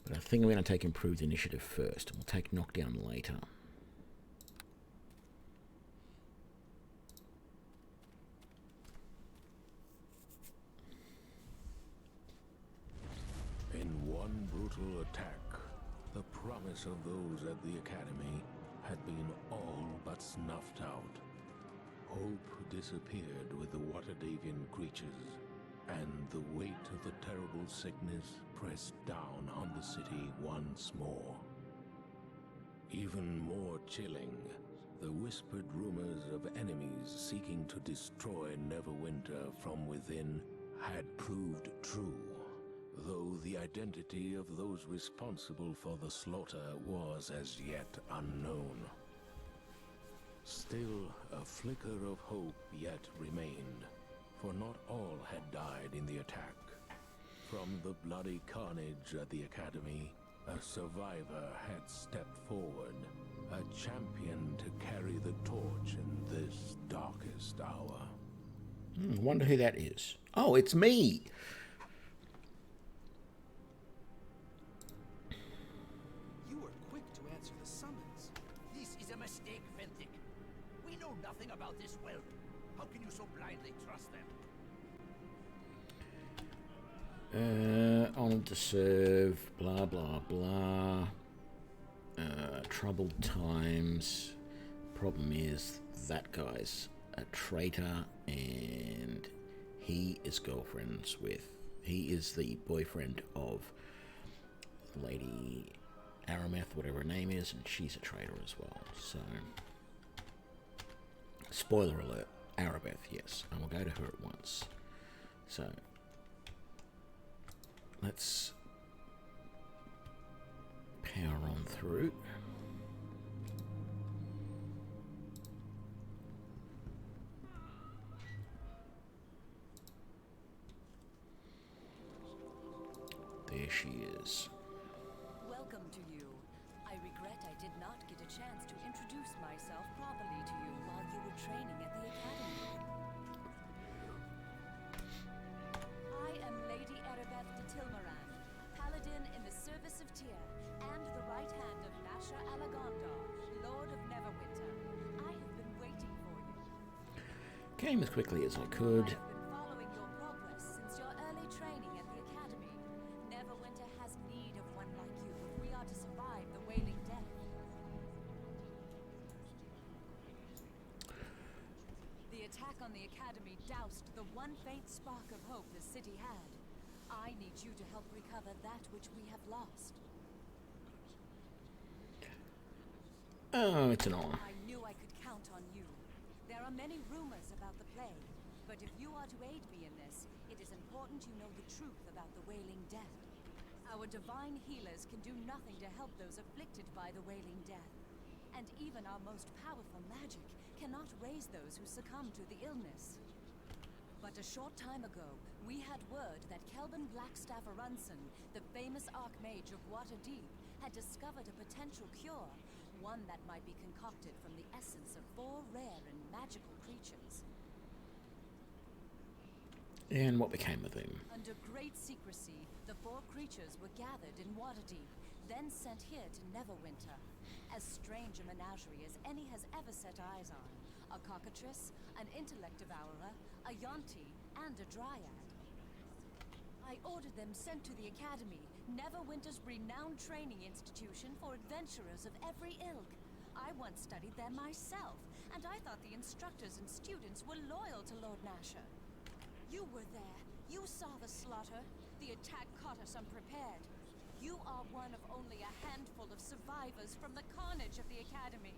S1: But I think I'm going to take improved initiative first, and we'll take knockdown later.
S3: In one brutal attack, the promise of those at the Academy had been all but snuffed out. Hope disappeared with the Waterdavian creatures, and the weight of the terrible sickness pressed down on the city once more. Even more chilling, the whispered rumors of enemies seeking to destroy Neverwinter from within had proved true, though the identity of those responsible for the slaughter was as yet unknown. Still, a flicker of hope yet remained, for not all had died in the attack. From the bloody carnage at the Academy, a survivor had stepped forward, a champion to carry the torch in this darkest hour.
S1: I wonder who that is. Oh, it's me!
S5: You were quick to answer the summons. This is a mistake, Fentic. We know nothing about this well. How can you so blindly trust them?
S1: Honored to serve, blah, blah, blah. Troubled times. Problem is, that guy's a traitor, and he is he is the boyfriend of Lady Arameth, whatever her name is, and she's a traitor as well. So, spoiler alert, Arabeth, yes. I will go to her at once. So, let's power on through. There she is.
S7: Welcome to you. I regret I did not get a chance to introduce myself properly to you while you were training at the academy. I am Lady Erebeth de Tilmaran, paladin in the service of Tyr, and the right hand of Nasha Alagondar, Lord of Neverwinter. I have been waiting for you.
S1: Came as quickly as I could.
S7: I have been following your progress since your early training at the academy. Neverwinter has need of one like you if we are to survive the Wailing Death. The attack on the academy doused the one faint spark of hope the city had. I need you to help recover that which we have lost.
S1: Oh, it's an honor.
S7: I knew I could count on you. There are many rumors about the plague, but if you are to aid me in this, it is important you know the truth about the Wailing Death. Our divine healers can do nothing to help those afflicted by the Wailing Death, and even our most powerful magic cannot raise those who succumb to the illness. But a short time ago, we had word that Kelvin Blackstaff Arunson, the famous Archmage of Waterdeep, had discovered a potential cure, one that might be concocted from the essence of 4 rare and magical creatures.
S1: And what became of him?
S7: Under great secrecy, the 4 creatures were gathered in Waterdeep, then sent here to Neverwinter. As strange a menagerie as any has ever set eyes on. A cockatrice, an intellect devourer, a yonti, and a dryad. I ordered them sent to the academy, Neverwinter's renowned training institution for adventurers of every ilk. I once studied there myself, and I thought the instructors and students were loyal to Lord Nasher. You were there. You saw the slaughter. The attack caught us unprepared. You are one of only a handful of survivors from the carnage of the academy.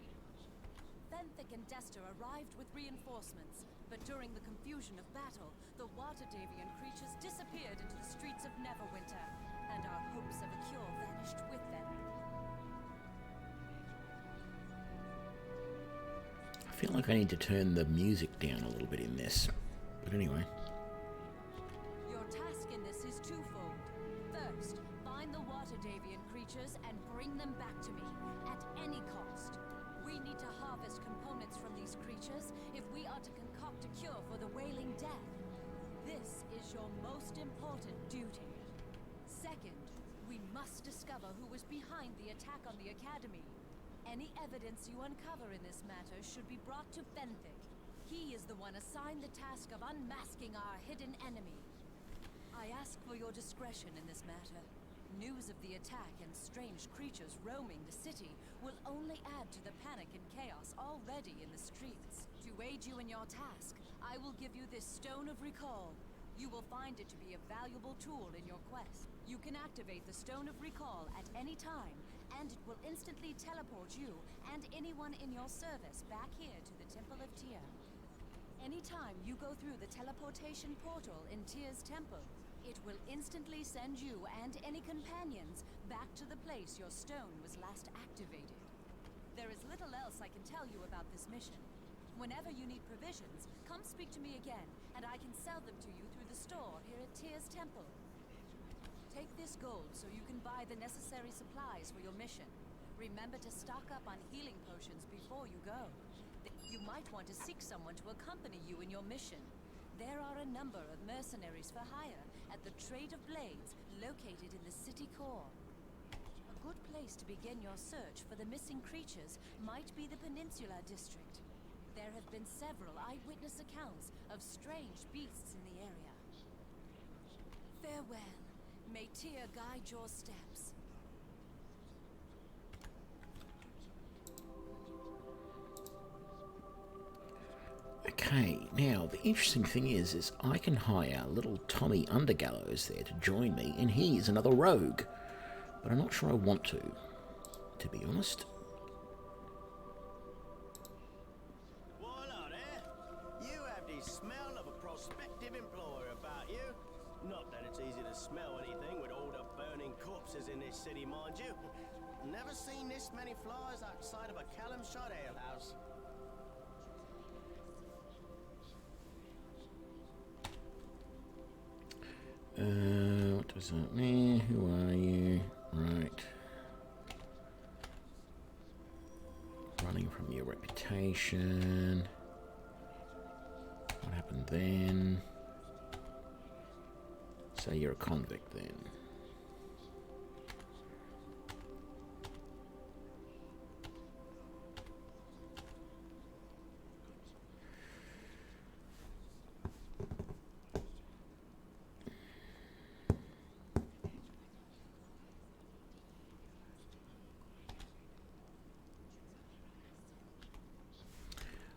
S7: Fenthic and Dester arrived with reinforcements, but during the confusion of battle, the Waterdavian creatures disappeared into the streets of Neverwinter, and our hopes of a cure vanished with them.
S1: I feel like I need to turn the music down a little bit in this. But anyway.
S7: Your task in this is twofold. First, find the Waterdavian creatures and bring them back to me, at any cost. We need to harvest components from these creatures if we are to concoct a cure for the Wailing Death. This is your most important duty. Second, we must discover who was behind the attack on the Academy. Any evidence you uncover in this matter should be brought to Fenthic. He is the one assigned the task of unmasking our hidden enemy. I ask for your discretion in this matter. News of the attack and strange creatures roaming the city will only add to the panic and chaos already in the streets. To aid you in your task, I will give you this Stone of Recall. You will find it to be a valuable tool in your quest. You can activate the Stone of Recall at any time, and it will instantly teleport you and anyone in your service back here to the Temple of Tyr. Anytime you go through the teleportation portal in Tyr's temple, it will instantly send you and any companions back to the place your stone was last activated. There is little else I can tell you about this mission. Whenever you need provisions, come speak to me again, and I can sell them to you through the store here at Tyr's temple. Take this gold so you can buy the necessary supplies for your mission. Remember to stock up on healing potions before you go. You might want to seek someone to accompany you in your mission. There are a number of mercenaries for hire at the Trade of Blades, located in the city core. A good place to begin your search for the missing creatures might be the Peninsula District. There have been several eyewitness accounts of strange beasts in the area. Farewell. May Tyr guide your steps.
S1: Okay, now the interesting thing is I can hire little Tommy Undergallows there to join me, and he is another rogue. But I'm not sure I want to be honest.
S8: Voila there! You have the smell of a prospective employer about you. Not that it's easy to smell anything with all the burning corpses in this city, mind you. Never seen this many flies outside of a Callum shot alehouse.
S1: What So, who are you? Right. Running from your reputation. What happened then? So you're a convict then.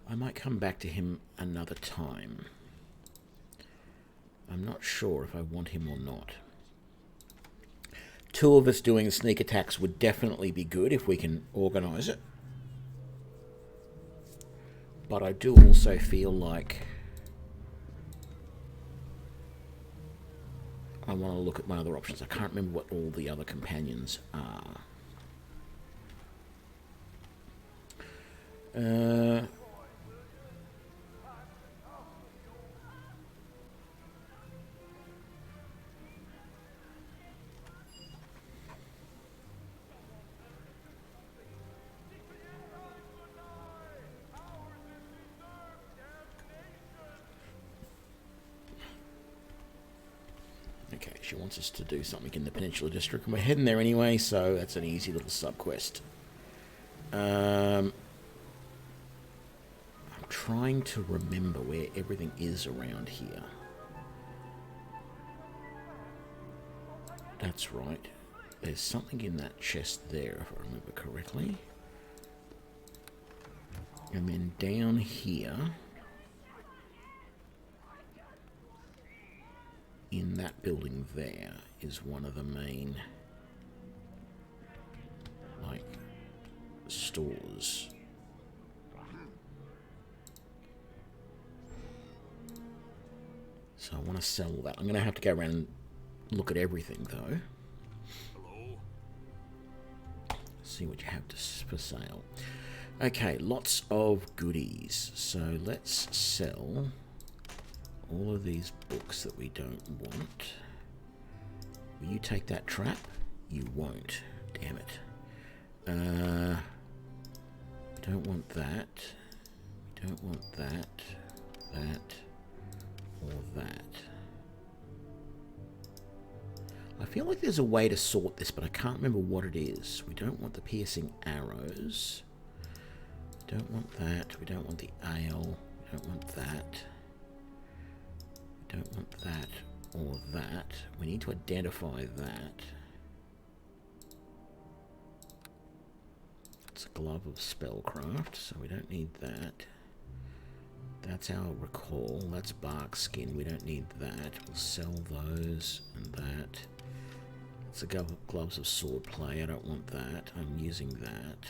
S1: I might come back to him another time. I'm not sure if I want him or not. Two of us doing sneak attacks would definitely be good if we can organise it. But I do also feel like I want to look at my other options. I can't remember what all the other companions are. Okay, she wants us to do something in the Peninsula District, and we're heading there anyway, so that's an easy little sub-quest. I'm trying to remember where everything is around here. That's right. There's something in that chest there, if I remember correctly. And then down here, in that building there, is one of the main, like, stores. So I want to sell that. I'm going to have to go around and look at everything, though. See what you have for sale. Okay, lots of goodies. So let's sell all of these books that we don't want. Will you take that trap? You won't. Damn it. We don't want that. We don't want that. That. Or that. I feel like there's a way to sort this, but I can't remember what it is. We don't want the piercing arrows. We don't want that. We don't want the ale. We don't want that. We don't want that or that. We need to identify that. It's a glove of spellcraft, so we don't need that. That's our recall. That's bark skin. We don't need that. We'll sell those and that. It's a gloves of swordplay. I don't want that. I'm using that.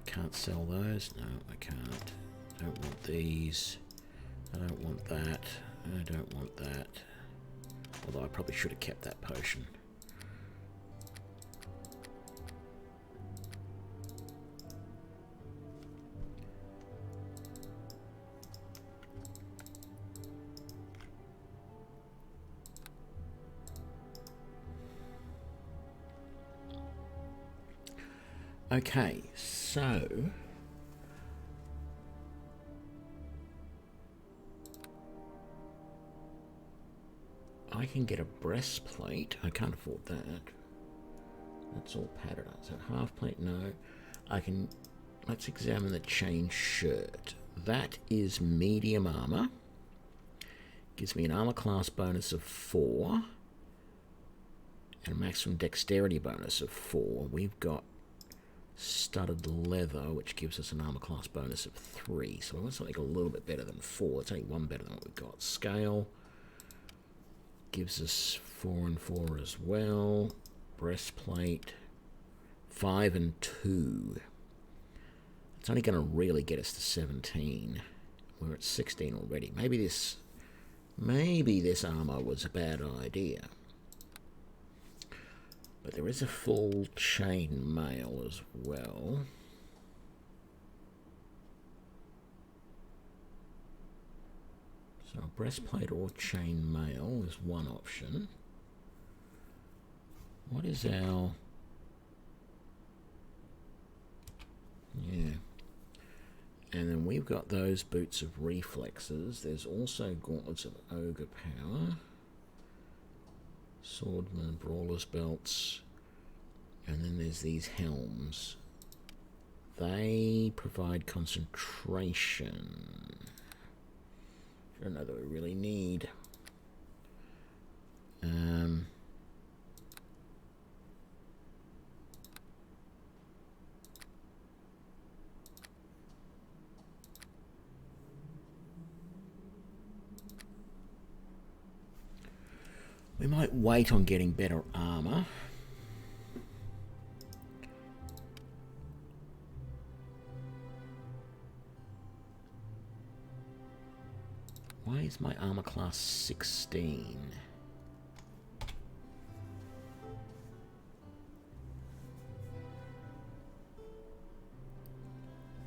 S1: Can't sell those. No, I can't. Don't want these. I don't want that. I don't want that. Although I probably should have kept that potion. Okay, so I can get a breastplate. I can't afford that. That's all padded up. So half plate, no. I can. Let's examine the chain shirt. That is medium armor. Gives me an armor class bonus of 4 and a maximum dexterity bonus of 4. We've got studded leather, which gives us an armor class bonus of 3. So we want something a little bit better than 4. It's only 1 better than what we've got. Scale gives us 4 and 4 as well. Breastplate 5 and 2. It's only going to really get us to 17. We're at 16 already. Maybe this armor was a bad idea. But there is a full chain mail as well. So So a breastplate or chain mail is one option. What is our... Yeah. And then we've got those boots of reflexes. There's also gauntlets of ogre power. Swordman, brawler's belts. And then there's these helms. They provide concentration. I don't know that we really need. We might wait on getting better armor. Why is my armor class 16?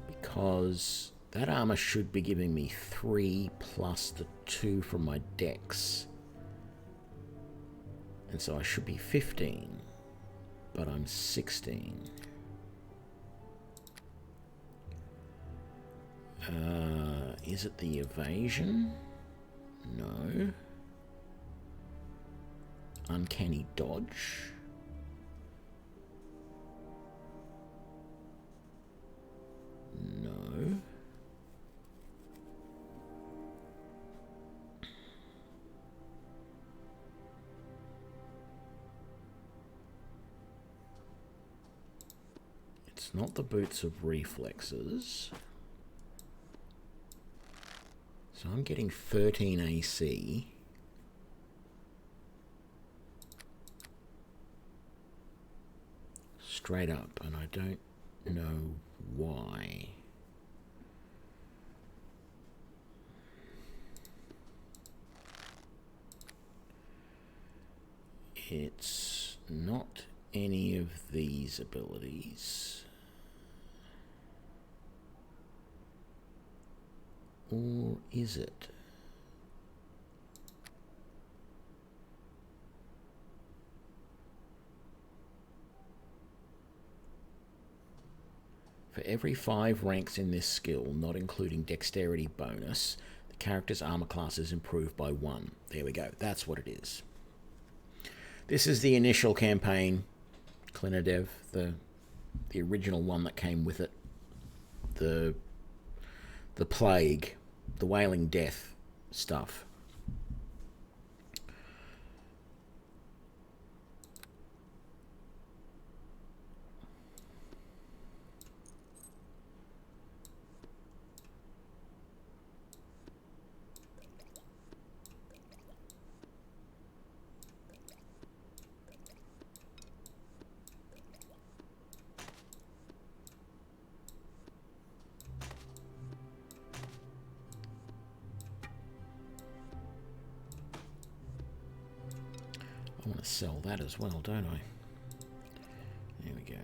S1: Because that armor should be giving me 3 plus the 2 from my dex. And so I should be 15, but I'm 16. Is it the evasion? No. Uncanny dodge? No. It's not the boots of reflexes. So I'm getting 13 AC. Straight up, and I don't know why. It's not any of these abilities. Or is it? For every 5 ranks in this skill, not including dexterity bonus, the character's armor class is improved by 1. There we go. That's what it is. This is the initial campaign, Clinidev, the original one that came with it. The plague, the wailing death stuff. I want to sell that as well, don't I? There we go.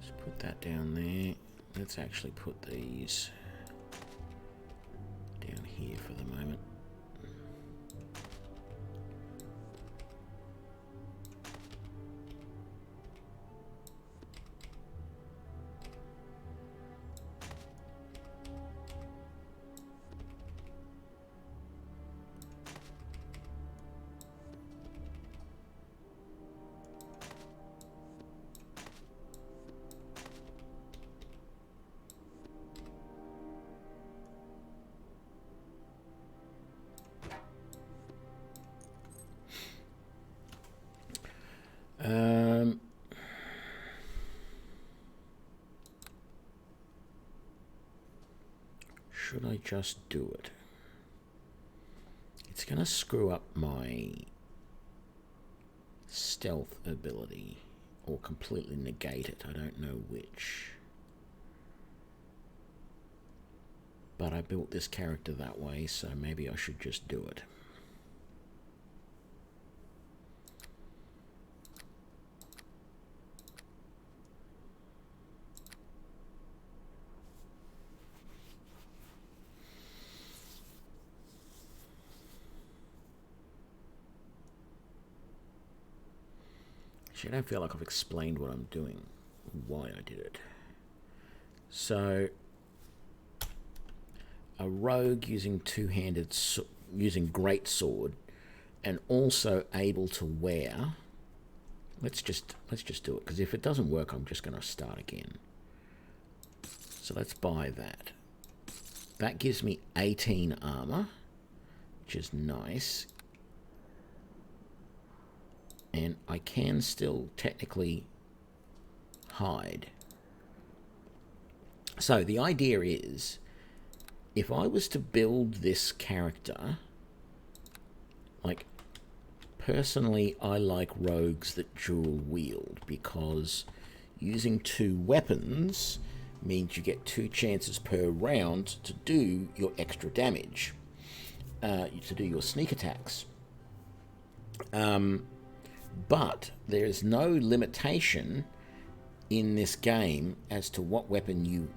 S1: Let's put that down there. Let's actually put these down here for the moment. Should I just do it? It's going to screw up my stealth ability, or completely negate it. I don't know which. But I built this character that way, so maybe I should just do it. Actually, I don't feel like I've explained what I'm doing, why I did it. So, a rogue using two-handed, using greatsword, and also able to wear. Let's just do it, because if it doesn't work, I'm just going to start again. So let's buy that. That gives me 18 armor, which is nice. And I can still technically hide. So the idea is, if I was to build this character, like, personally I like rogues that dual wield, because using two weapons means you get 2 chances per round to do your extra damage, to do your sneak attacks. But there's no limitation in this game as to what weapon you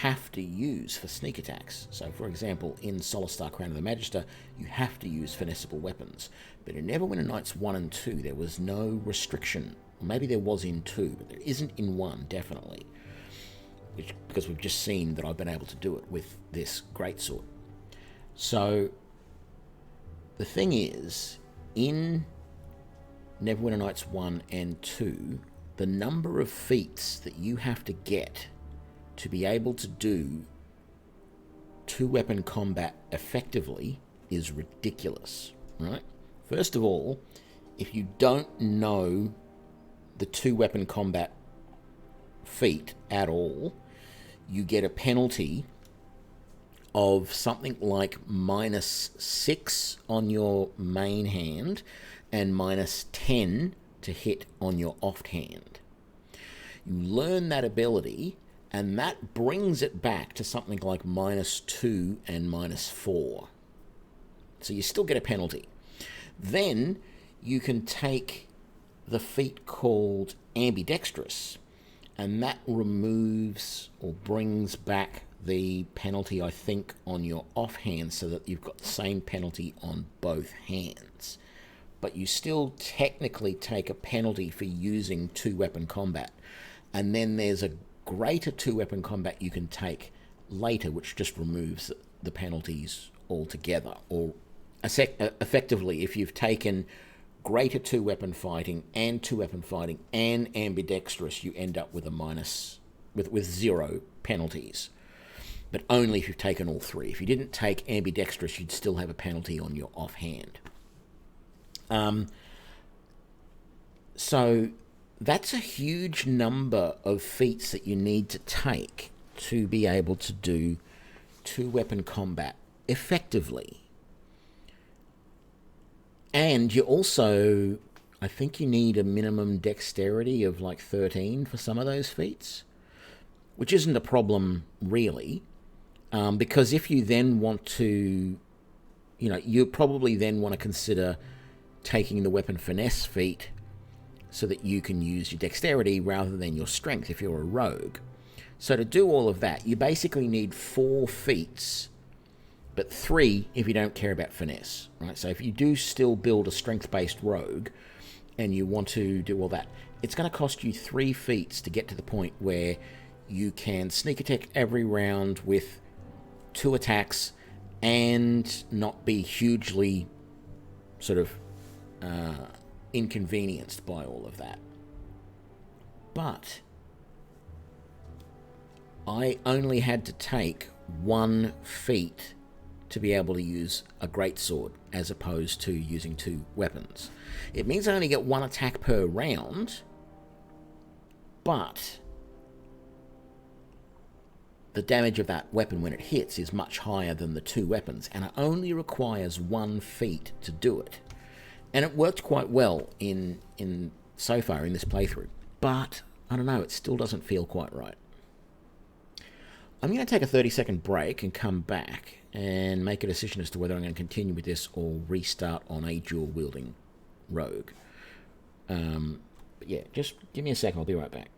S1: have to use for sneak attacks. So, for example, in Solar Crown of the Magister, you have to use finessible weapons. But in Neverwinter Nights 1 and 2, there was no restriction. Maybe there was in 2, but there isn't in 1, definitely. Because we've just seen that I've been able to do it with this greatsword. So, the thing is, in Neverwinter Nights 1 and 2, the number of feats that you have to get to be able to do two-weapon combat effectively is ridiculous, right? First of all, if you don't know the two-weapon combat feat at all, you get a penalty of something like -6 on your main hand and -10 to hit on your offhand. You learn that ability, and that brings it back to something like -2 and -4. So you still get a penalty. Then you can take the feat called ambidextrous, and that removes or brings back the penalty, I think, on your offhand, so that you've got the same penalty on both hands. But you still technically take a penalty for using two-weapon combat. And then there's a greater two-weapon combat you can take later, which just removes the penalties altogether. Or effectively, if you've taken greater two-weapon fighting and two-weapon fighting and ambidextrous, you end up with with 0 penalties. But only if you've taken all 3. If you didn't take ambidextrous, you'd still have a penalty on your offhand. So that's a huge number of feats that you need to take to be able to do two-weapon combat effectively. And you also, I think you need a minimum dexterity of like 13 for some of those feats, which isn't a problem really, because if you then want to, you probably then want to consider taking the weapon finesse feat so that you can use your dexterity rather than your strength if you're a rogue. So to do all of that, you basically need 4 feats, but 3 if you don't care about finesse, right? So if you do still build a strength-based rogue and you want to do all that, it's going to cost you 3 feats to get to the point where you can sneak attack every round with 2 attacks and not be hugely sort of inconvenienced by all of that. But I only had to take 1 feat to be able to use a greatsword as opposed to using 2 weapons. It means I only get 1 attack per round, but the damage of that weapon when it hits is much higher than the 2 weapons, and it only requires 1 feat to do it. And it worked quite well in so far in this playthrough. But, I don't know, it still doesn't feel quite right. I'm going to take a 30-second break and come back and make a decision as to whether I'm going to continue with this or restart on a dual-wielding rogue. But yeah, just give me a second, I'll be right back.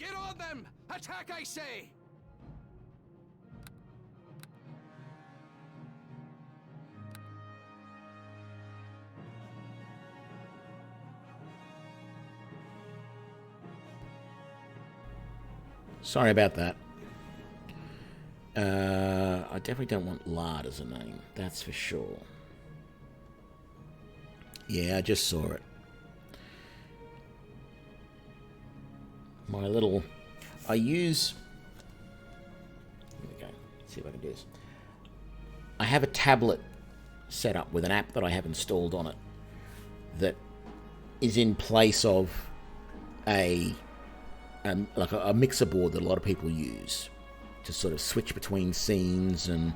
S5: Get on them! Attack, I say!
S1: Sorry about that. I definitely don't want Lard as a name, that's for sure. Yeah, I just saw it. My little... I use... Here we go. Let's see if I can do this. I have a tablet set up with an app that I have installed on it that is in place of like a mixer board that a lot of people use to sort of switch between scenes and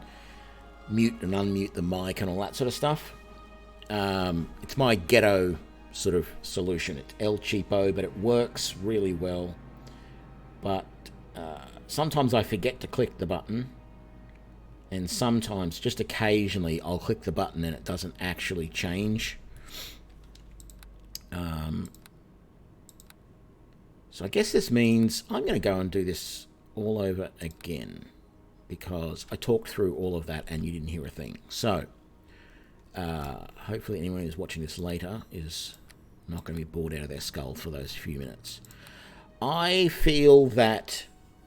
S1: mute and unmute the mic and all that sort of stuff. It's my ghetto sort of solution. It's El Cheapo, but it works really well. But sometimes I forget to click the button, and sometimes, just occasionally, I'll click the button and it doesn't actually change. So I guess this means I'm going to go and do this all over again, because I talked through all of that and you didn't hear a thing. So hopefully anyone who's watching this later is not going to be bored out of their skull for those few minutes. I feel that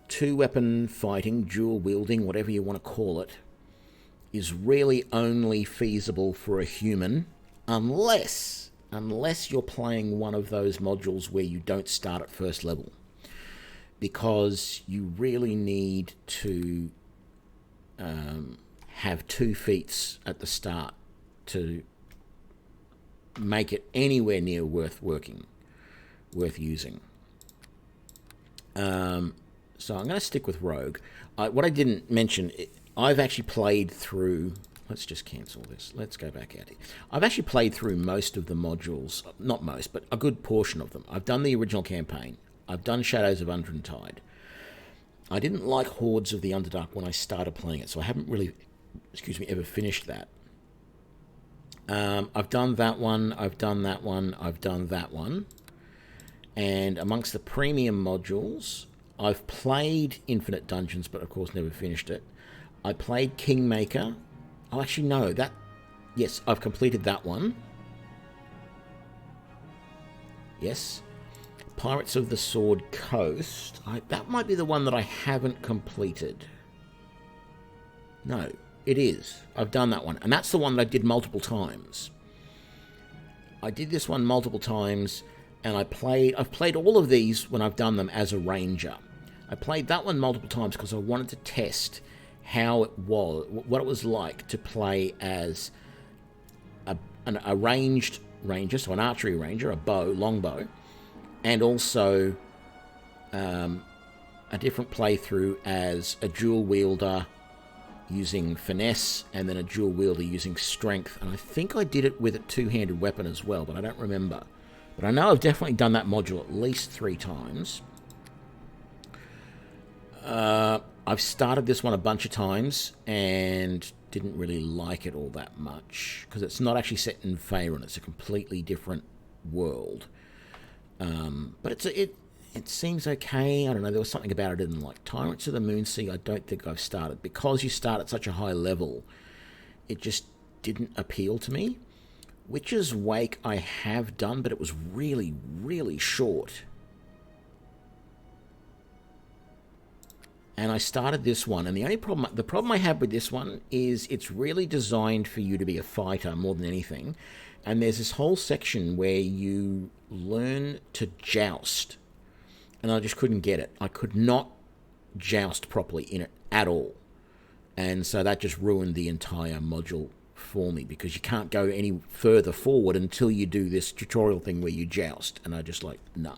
S1: two-weapon fighting, dual-wielding, whatever you want to call it, is really only feasible for a human unless you're playing one of those modules where you don't start at first level. Because you really need to have 2 feats at the start to make it anywhere near worth using. So I'm going to stick with Rogue. What I didn't mention, I've actually played through... Let's just cancel this. Let's go back out here. I've actually played through most of the modules. Not most, but a good portion of them. I've done the original campaign. I've done Shadows of Undrentide. I didn't like Hordes of the Underdark when I started playing it, so I haven't really, ever finished that. I've done that one, I've done that one, I've done that one. And amongst the premium modules, I've played Infinite Dungeons, but of course never finished it. I played Kingmaker. Oh, actually, no. Yes, I've completed that one. Yes. Pirates of the Sword Coast. That might be the one that I haven't completed. No, it is. I've done that one. And that's the one that I did multiple times. I did this one multiple times, and I've played all of these when I've done them as a ranger. I played that one multiple times because I wanted to test how it was, what it was like to play as a ranged ranger, so an archery ranger, a longbow, and also a different playthrough as a dual wielder using finesse, and then a dual wielder using strength. And I think I did it with a two-handed weapon as well, but I don't remember. But I know I've definitely done that module at least 3 times. I've started this one a bunch of times and didn't really like it all that much because it's not actually set in Faerun. It's a completely different world. But it seems okay. I don't know. There was something about it I didn't like. Tyrants of the Moonsea, I don't think I've started. Because you start at such a high level, it just didn't appeal to me. Witch's Wake I have done, but it was really, really short. And I started this one, and the problem I have with this one is it's really designed for you to be a fighter more than anything. And there's this whole section where you learn to joust. And I just couldn't get it. I could not joust properly in it at all. And so that just ruined the entire module for me, because you can't go any further forward until you do this tutorial thing where you joust. And I just like, nah.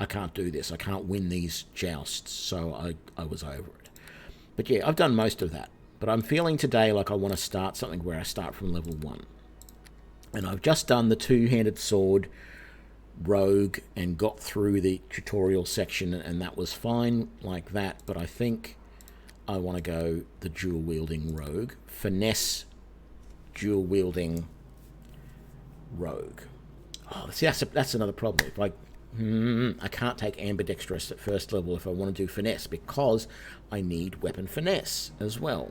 S1: I can't do this. I can't win these jousts, so I was over it. But yeah, I've done most of that. But I'm feeling today like I want to start something where I start from level 1. And I've just done the two-handed sword rogue and got through the tutorial section, and that was fine like that. But I think I want to go the dual-wielding rogue. Finesse dual-wielding rogue. Oh, see, that's another problem. I can't take ambidextrous at first level if I want to do finesse, because I need weapon finesse as well.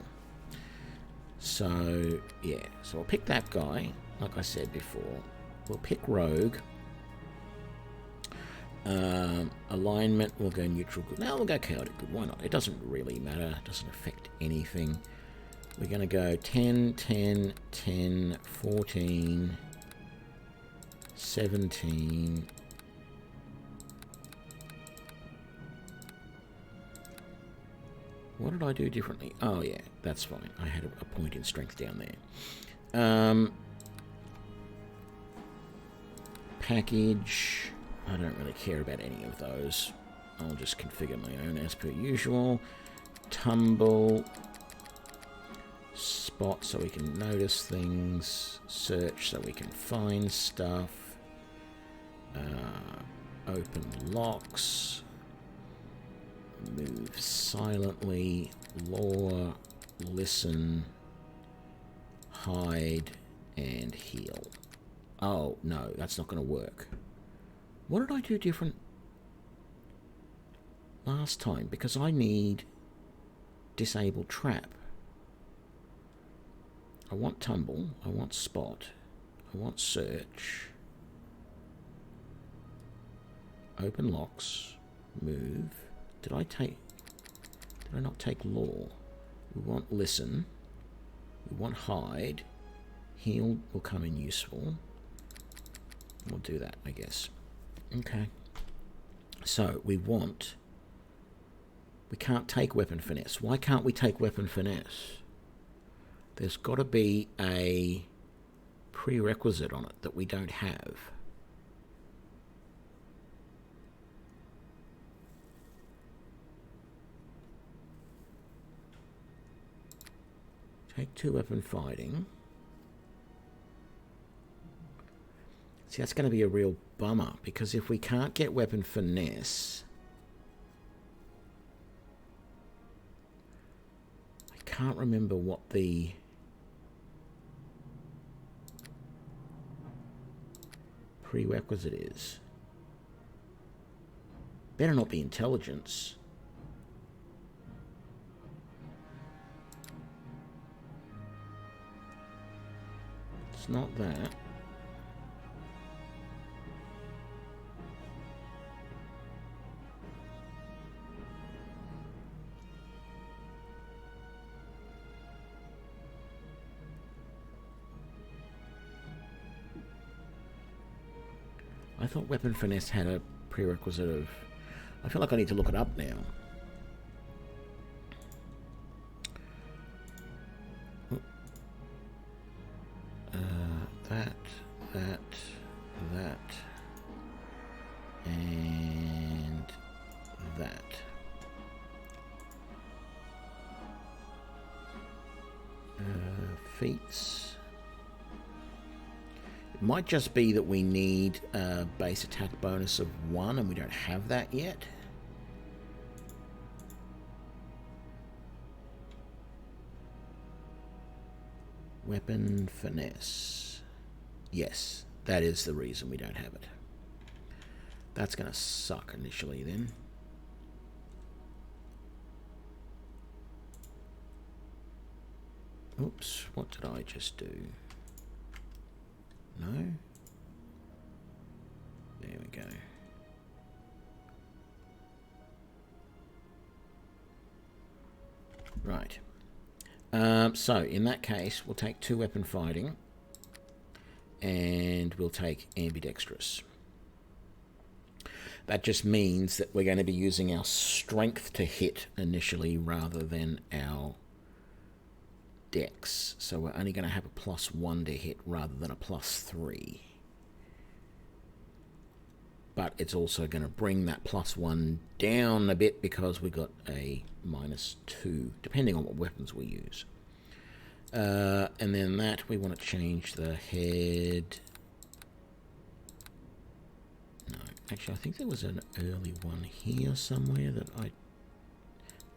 S1: So, yeah. So I'll pick that guy, like I said before. We'll pick rogue. Alignment, we'll go neutral good. No, we'll go chaotic good. Why not? It doesn't really matter. It doesn't affect anything. We're going to go 10, 10, 10, 14, 17. What did I do differently? Oh, yeah, that's fine. I had a point in strength down there. Package. I don't really care about any of those. I'll just configure my own as per usual. Tumble. Spot so we can notice things. Search so we can find stuff. Open locks. Move silently. Lure. Listen. Hide. And heal. Oh, no, that's not going to work. What did I do different last time? Because I need disable trap. I want tumble. I want spot. I want search. Open locks. Move. Did I not take law? We want listen. We want hide. Heal will come in useful. We'll do that, I guess. Okay. So, we can't take weapon finesse. Why can't we take weapon finesse? There's got to be a prerequisite on it that we don't have. Take 2 weapon fighting. See, that's going to be a real bummer, because if we can't get weapon finesse, I can't remember what the prerequisite is. Better not be intelligence. It's not that. I thought weapon finesse had a prerequisite of... I feel like I need to look it up now. That, and that. Feats. It might just be that we need a base attack bonus of 1 and we don't have that yet. Weapon finesse. Yes, that is the reason we don't have it. That's going to suck initially then. Oops, what did I just do? No? There we go. Right. So, in that case, we'll take 2 weapon fighting. And we'll take ambidextrous. That just means that we're going to be using our strength to hit initially rather than our dex. So we're only going to have a +1 to hit rather than a +3. But it's also going to bring that +1 down a bit because we got a -2, depending on what weapons we use. And then that, we want to change the head. No, actually, I think there was an early one here somewhere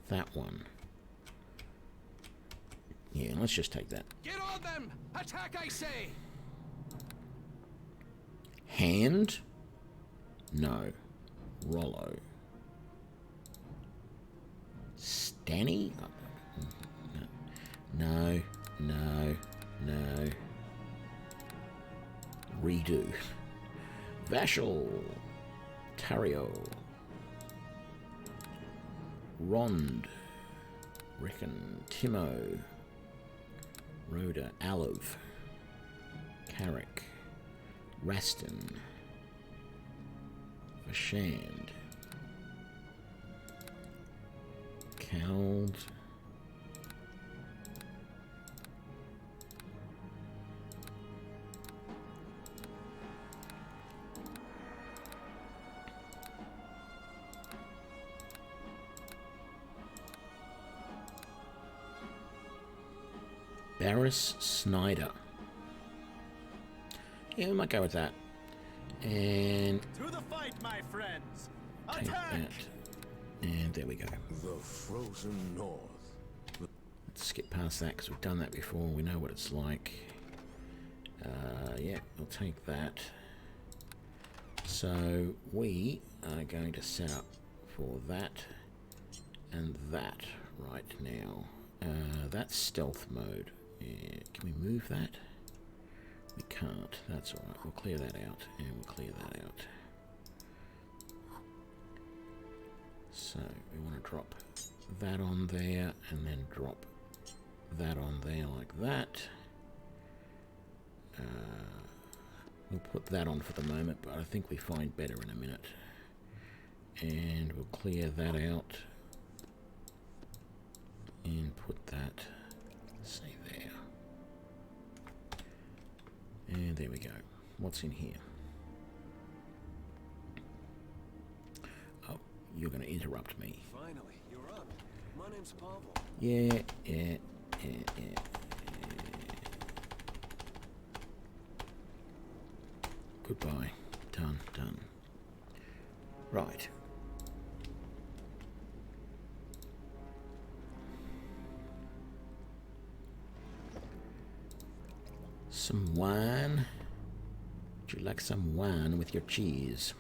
S1: that one. Yeah, let's just take that.
S5: Get on them! Attack, I say!
S1: Hand? No. Rollo. Stanny? No. No. No. Redo. Vashel. Tario. Rond. Reckon. Timo. Rhoda. Olive. Carrick. Raston. Vashand. Cald. Barris Snyder. Yeah, we might go with that. And
S8: To the fight, my friends!
S1: take that. And there we go.
S3: The frozen north.
S1: Let's skip past that because we've done that before. We know what it's like. Yeah, we'll take that. So we are going to set up for that and that right now. That's stealth mode. Yeah, can we move that? We can't. That's alright. We'll clear that out. And we'll clear that out. So we want to drop that on there and then drop that on there like that. We'll put that on for the moment, but I think we find better in a minute. And we'll clear that out and put that, say there. And there we go. What's in here? Oh, you're going to interrupt me.
S4: Finally, you're up. My name's Pavel.
S1: Yeah. Goodbye. Done. Right. Some wine. Would you like some wine with your cheese?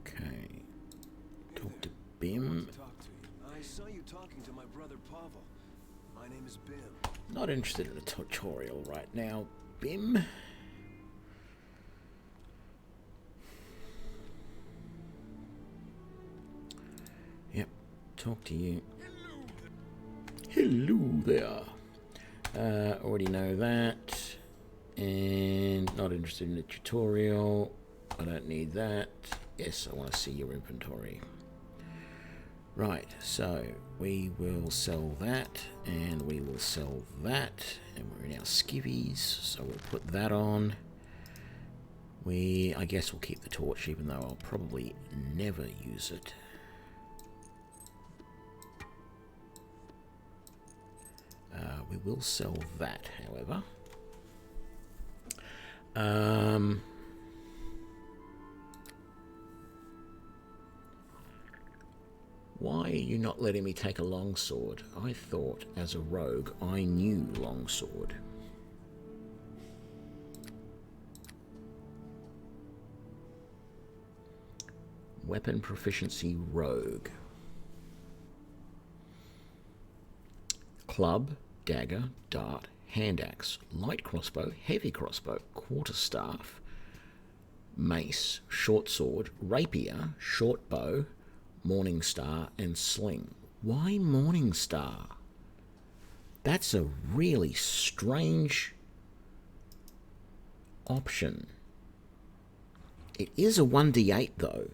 S1: Okay. Talk to Bim.
S4: Talk to you. I saw you talking to my brother Pavel. My name is Bim.
S1: Not interested in a tutorial right now, Bim. Yep, talk to you. Hello there. Already know that. And not interested in the tutorial. I don't need that. Yes, I want to see your inventory. Right, so we will sell that, and we will sell that, and we're in our skivvies, so we'll put that on. I guess we'll keep the torch, even though I'll probably never use it. We will sell that, however. Why are you not letting me take a longsword? I thought, as a rogue, I knew longsword. Weapon proficiency rogue. Club, dagger, dart, hand axe, light crossbow, heavy crossbow, quarterstaff, mace, short sword, rapier, short bow, morning star, and sling. Why morning star? That's a really strange option. It is a 1d8 though.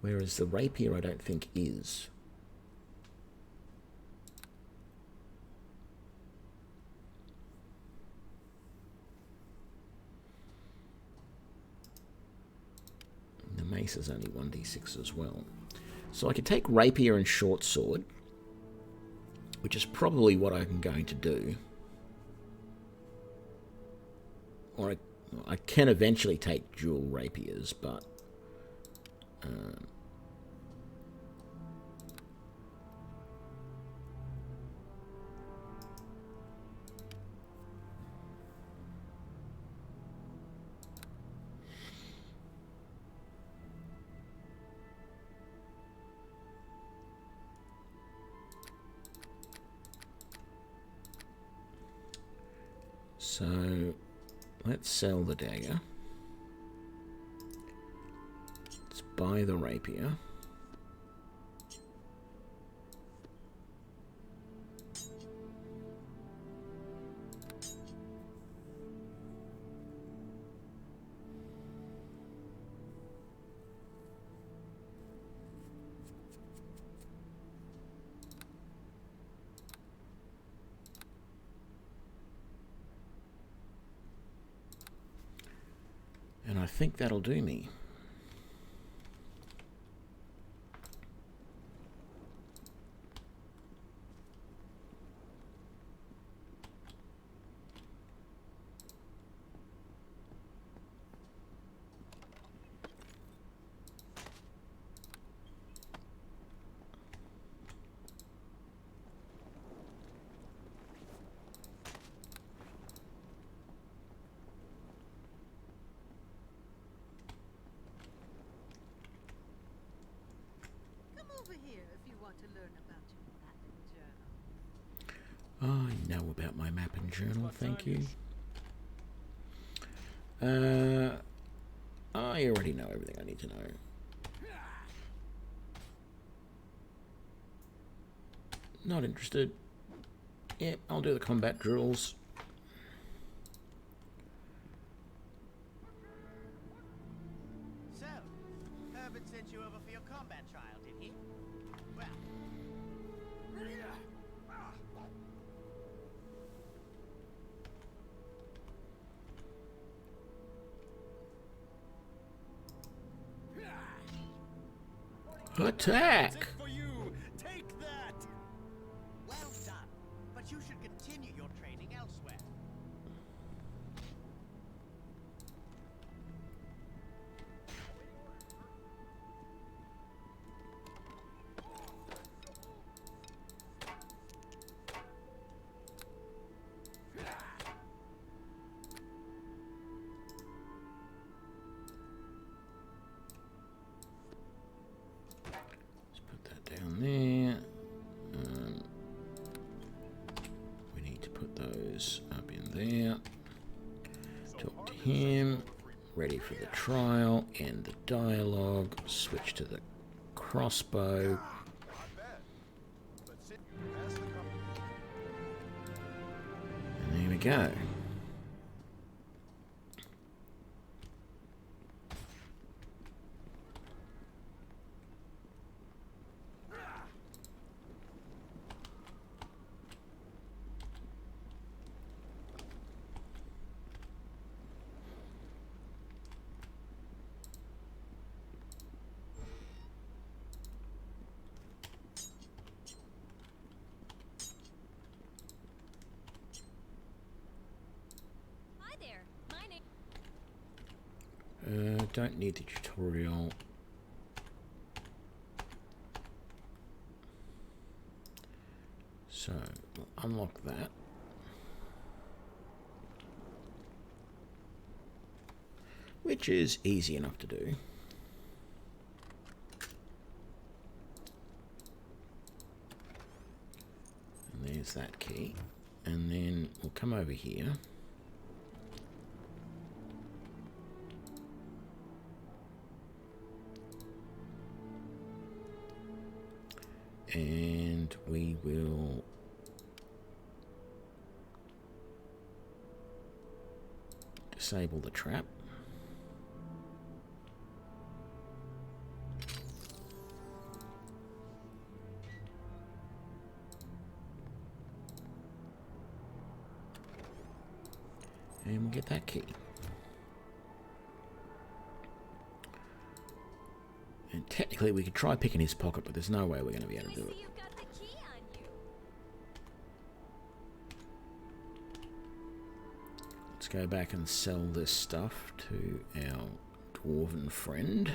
S1: Whereas the rapier I don't think is. The mace is only 1d6 as well. So I could take rapier and short sword, which is probably what I'm going to do. Or I can eventually take dual rapiers, but So let's sell the dagger. Let's buy the rapier. And I think that'll do me.
S9: Over here if you want to learn about your map and journal.
S1: I know about my map and journal, thank you. I already know everything I need to know. Not interested. Yep, I'll do the combat drills.
S8: So, Herbert sent you over for your combat trial, did he? Well.
S1: Attack!
S8: For you. Take that. Well done. But you should continue your training elsewhere.
S1: Let's put that down there. We need to put those up in there. Talk to him. Ready for the trial. End the dialogue. Switch to the crossbow.
S2: Not bad. But sit past the company.
S1: And there we go.
S6: Hi there. My name.
S1: Don't need the tutorial. So, we'll unlock that. Which is easy enough to do. And there's that key. And then we'll come over here. And we will disable the trap. And we'll get that key. And technically we could try picking his pocket, but there's no way we're going to be able to do it.
S6: See, you've got the key on you.
S1: Let's go back and sell this stuff to our dwarven friend.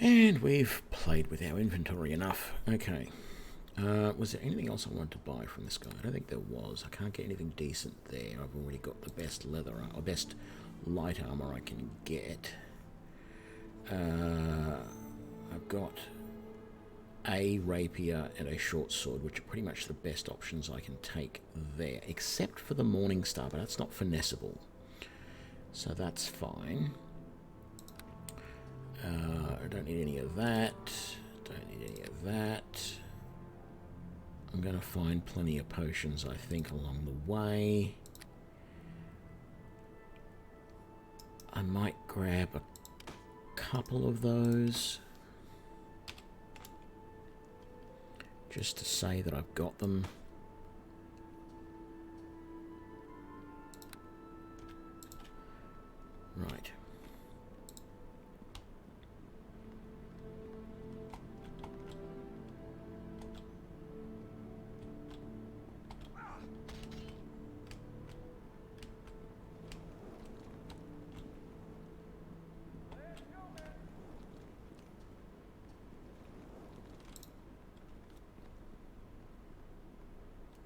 S1: And we've played with our inventory enough. Okay. Was there anything else I wanted to buy from this guy? I don't think there was. I can't get anything decent there. I've already got the best leather or best light armor I can get. I've got a rapier and a short sword, which are pretty much the best options I can take there, except for the Morning Star, but that's not finessable. So that's fine. I don't need any of that. Don't need any of that. I'm going to find plenty of potions, I think, along the way. I might grab a couple of those, just to say that I've got them. Right.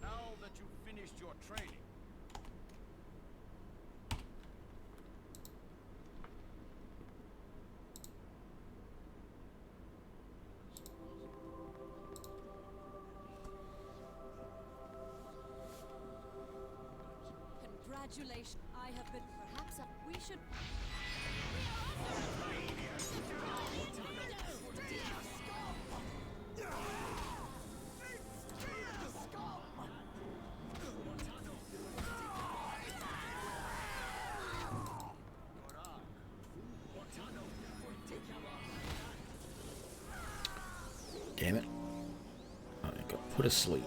S2: Now that you've finished your training,
S7: Congratulations. I have been perhaps we should
S1: Damn it. I got put asleep.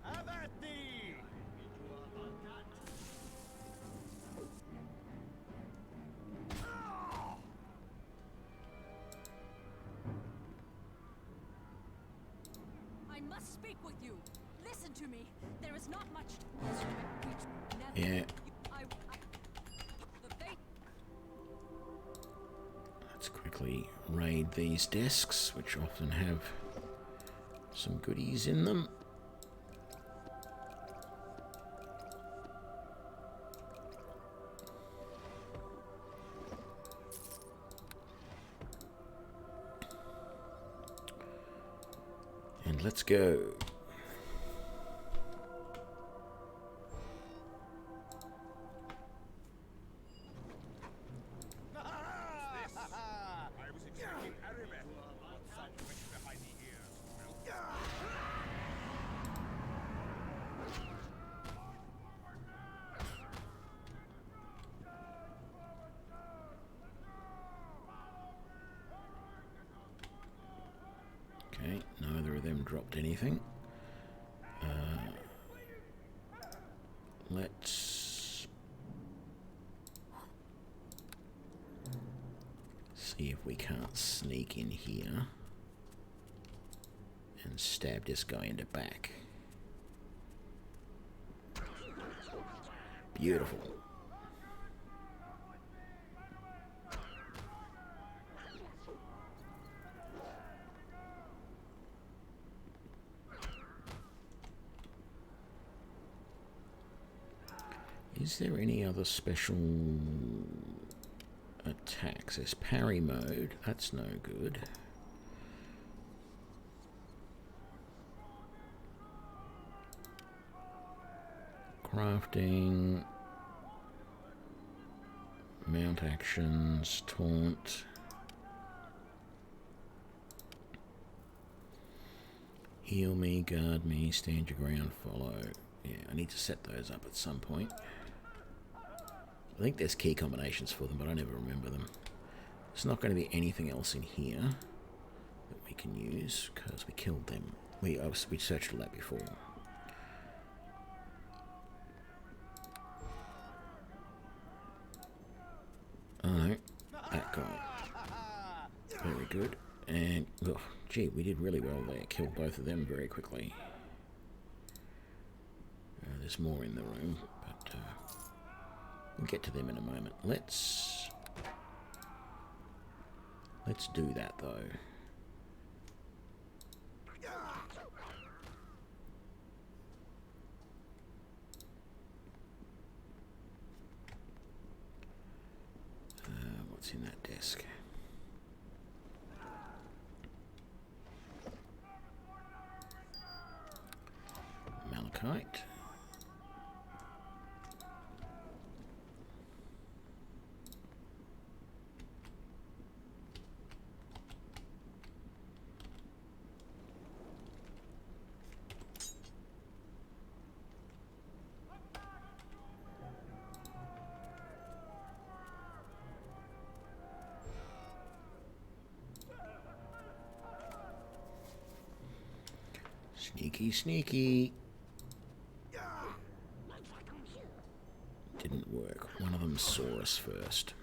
S2: have at thee!
S7: I must speak with you. Listen to me. There is not much.
S1: Yeah.
S7: The bait.
S1: Let's quickly raid these desks, which often have some goodies in them. And let's go.
S2: I was expecting Arabic. Sandwich behind the ears.
S1: Okay, neither of them dropped anything. Let's see if we can't sneak in here and stab this guy in the back. Beautiful. Is there any other special attacks? There's parry mode. That's no good. Crafting. Mount actions. Taunt. Heal me, guard me, stand your ground, follow. Yeah, I need to set those up at some point. I think there's key combinations for them, but I never remember them. There's not going to be anything else in here that we can use, because we killed them. We searched all that before. Oh no, that guy. Very good. And, oh, gee, we did really well there. Killed both of them very quickly. There's more in the room, but we'll get to them in a moment. Let's do that, though. What's in that desk? Malachite. Sneaky, sneaky. Didn't work. One of them saw us first.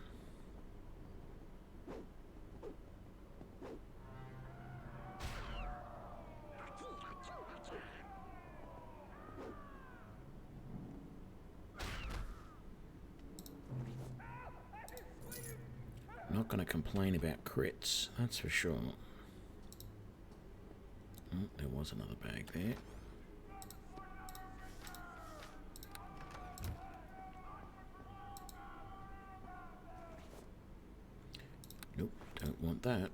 S1: Not going to complain about crits, that's for sure. Oh, there was another bag there. Nope, don't want that.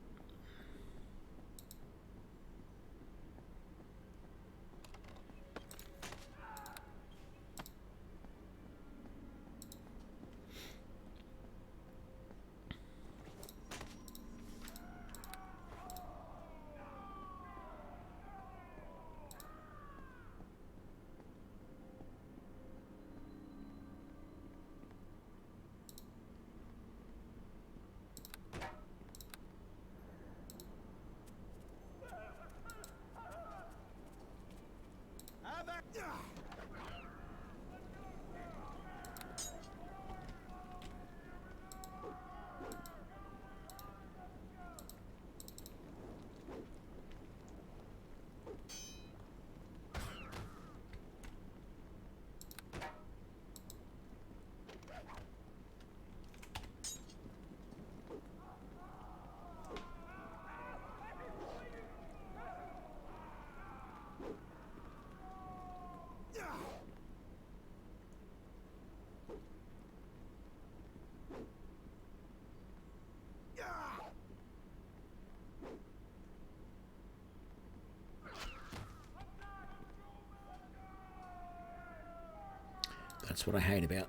S1: That's what I hate about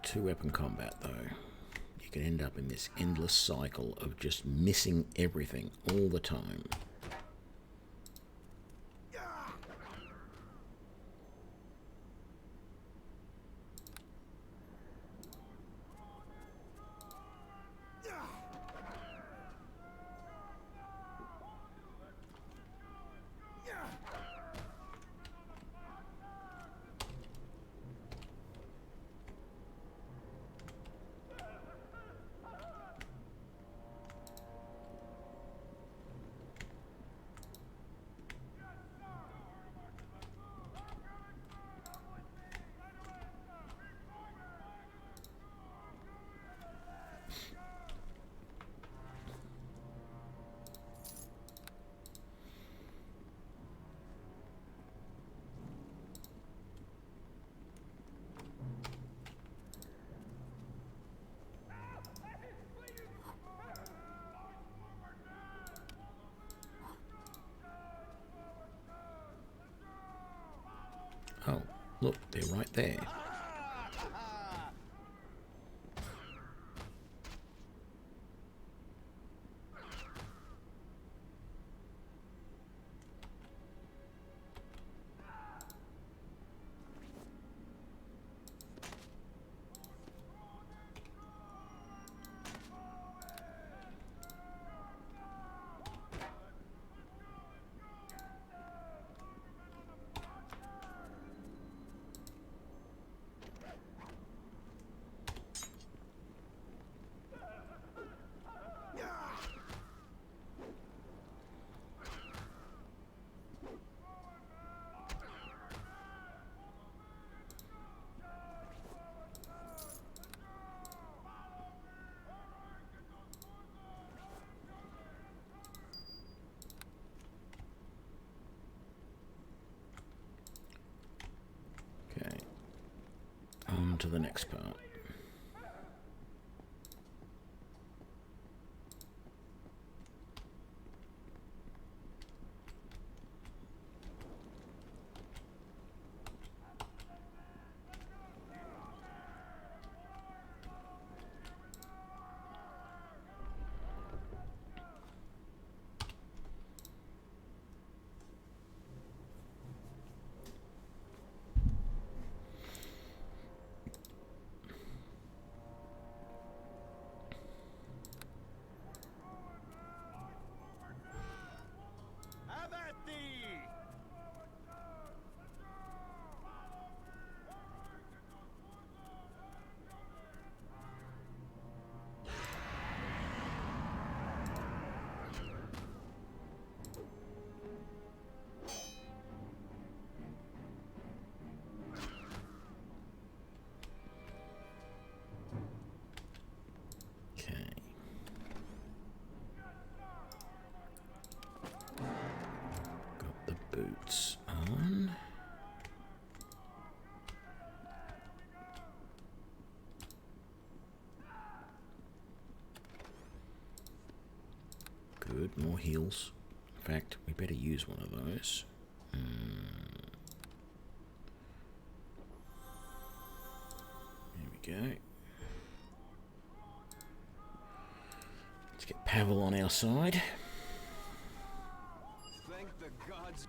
S1: two-weapon combat, though. You can end up in this endless cycle of just missing everything all the time. Oh, look, they're right there. to the next part.
S8: Have at thee!
S1: Okay. Got the boots on. Good, more heals. In fact, we better use one of those. There we go. Let's get Pavel on our side.
S4: Thank the gods.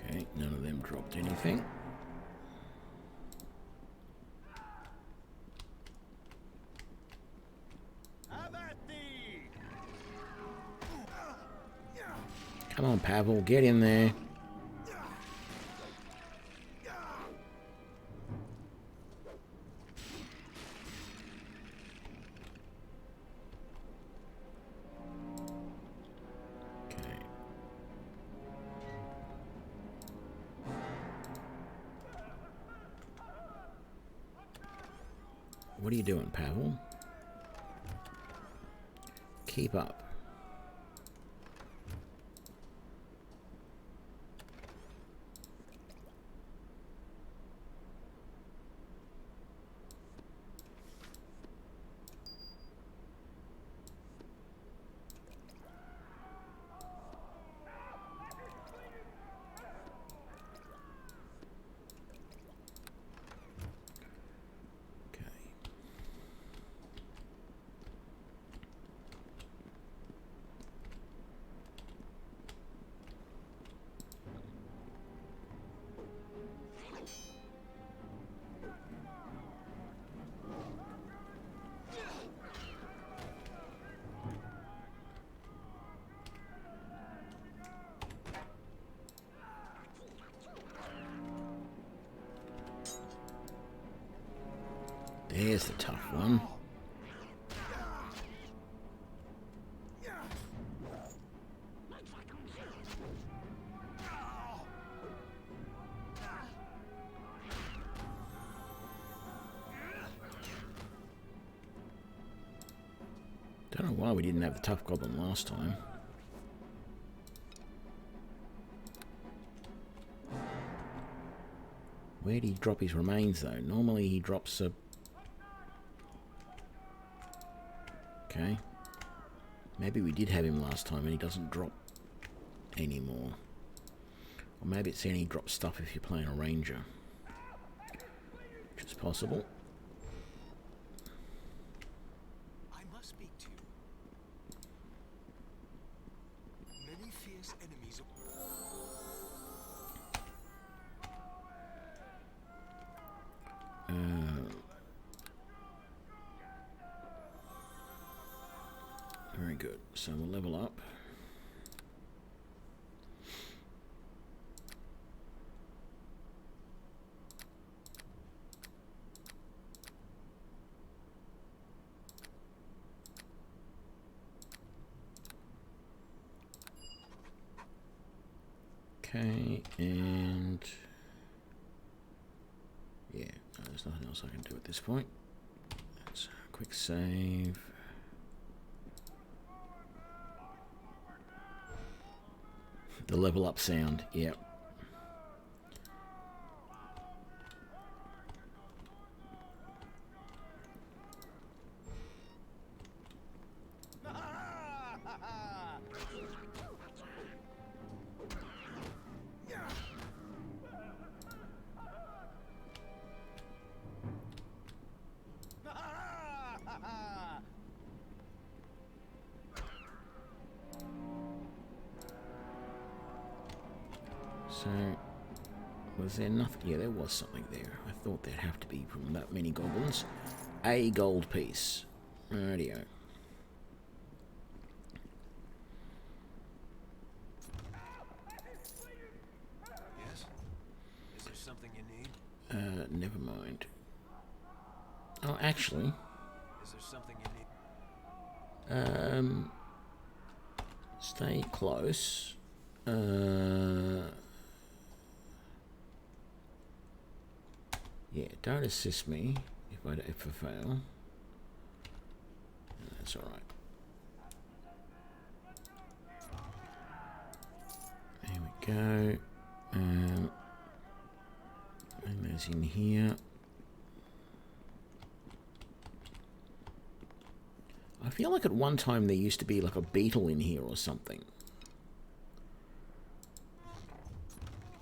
S1: Okay, none of them dropped anything.
S8: Have at thee!
S1: Come on, Pavel, get in there. Okay. What are you doing, Pavel? Keep up. Okay. There's the tough one. Don't know why we didn't have the tough goblin last time. Where did he drop his remains though? Normally he drops a... Okay. Maybe we did have him last time and he doesn't drop anymore. Or maybe it's saying he drops stuff if you're playing a ranger. Which is possible.
S4: These enemies are...
S1: Very good. So we'll level up. Okay, and yeah, no, there's nothing else I can do at this point. Let's quick save. The level up sound, yep. So, was there nothing? Yeah, there was something there. I thought there'd have to be from that many goblins. A gold piece. Radio.
S4: Yes? Is there something you need?
S1: Never mind. Oh, actually.
S4: Is there something you need?
S1: Stay close. Yeah, don't assist me if I fail. That's all right. There we go. And there's in here. I feel like at one time there used to be like a beetle in here or something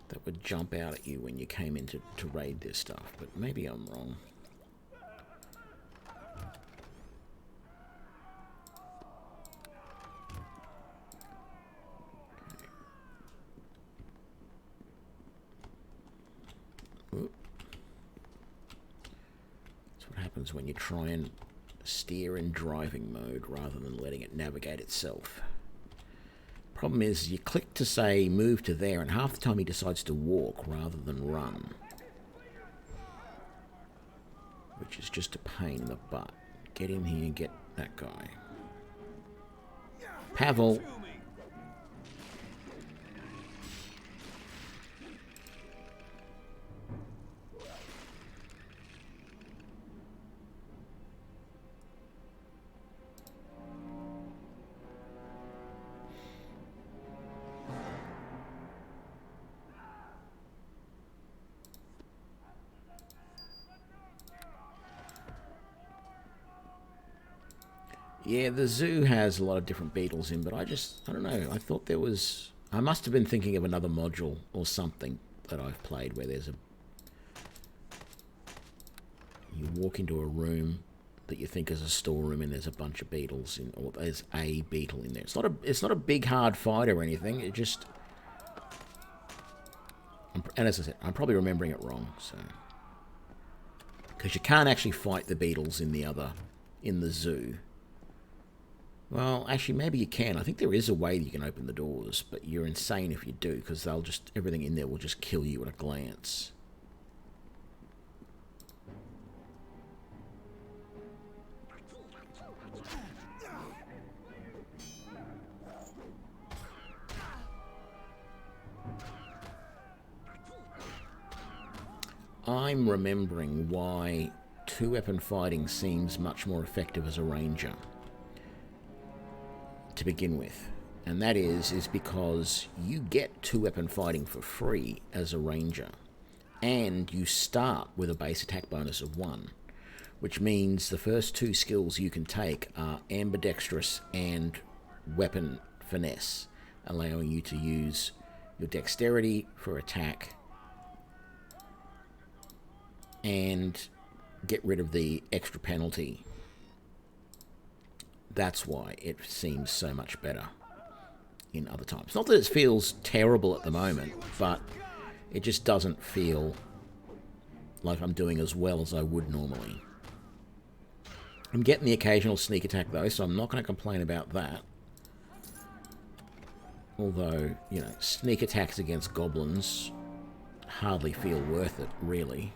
S1: that would jump out at you when you came in to raid this stuff, but maybe I'm wrong. Okay. That's what happens when you try and steer in driving mode rather than letting it navigate itself. Problem is, you click to say move to there, and half the time he decides to walk rather than run, which is just a pain in the butt. Get in here and get that guy. Pavel. Yeah, the zoo has a lot of different beetles in, but I don't know. I thought there was... I must have been thinking of another module or something that I've played where there's a... You walk into a room that you think is a storeroom and there's a bunch of beetles in, or there's a beetle in there. It's not a big hard fight or anything. It just... And as I said, I'm probably remembering it wrong, so... Because you can't actually fight the beetles in the zoo. Well, actually, maybe you can. I think there is a way that you can open the doors, but you're insane if you do, because everything in there will just kill you at a glance. I'm remembering why two-weapon fighting seems much more effective as a ranger to begin with, and that is because you get two-weapon fighting for free as a ranger, and you start with a base attack bonus of 1, which means the first two skills you can take are ambidextrous and weapon finesse, allowing you to use your dexterity for attack and get rid of the extra penalty. That's why it seems so much better in other times. Not that it feels terrible at the moment, but it just doesn't feel like I'm doing as well as I would normally. I'm getting the occasional sneak attack though, so I'm not going to complain about that. Although, you know, sneak attacks against goblins hardly feel worth it, really.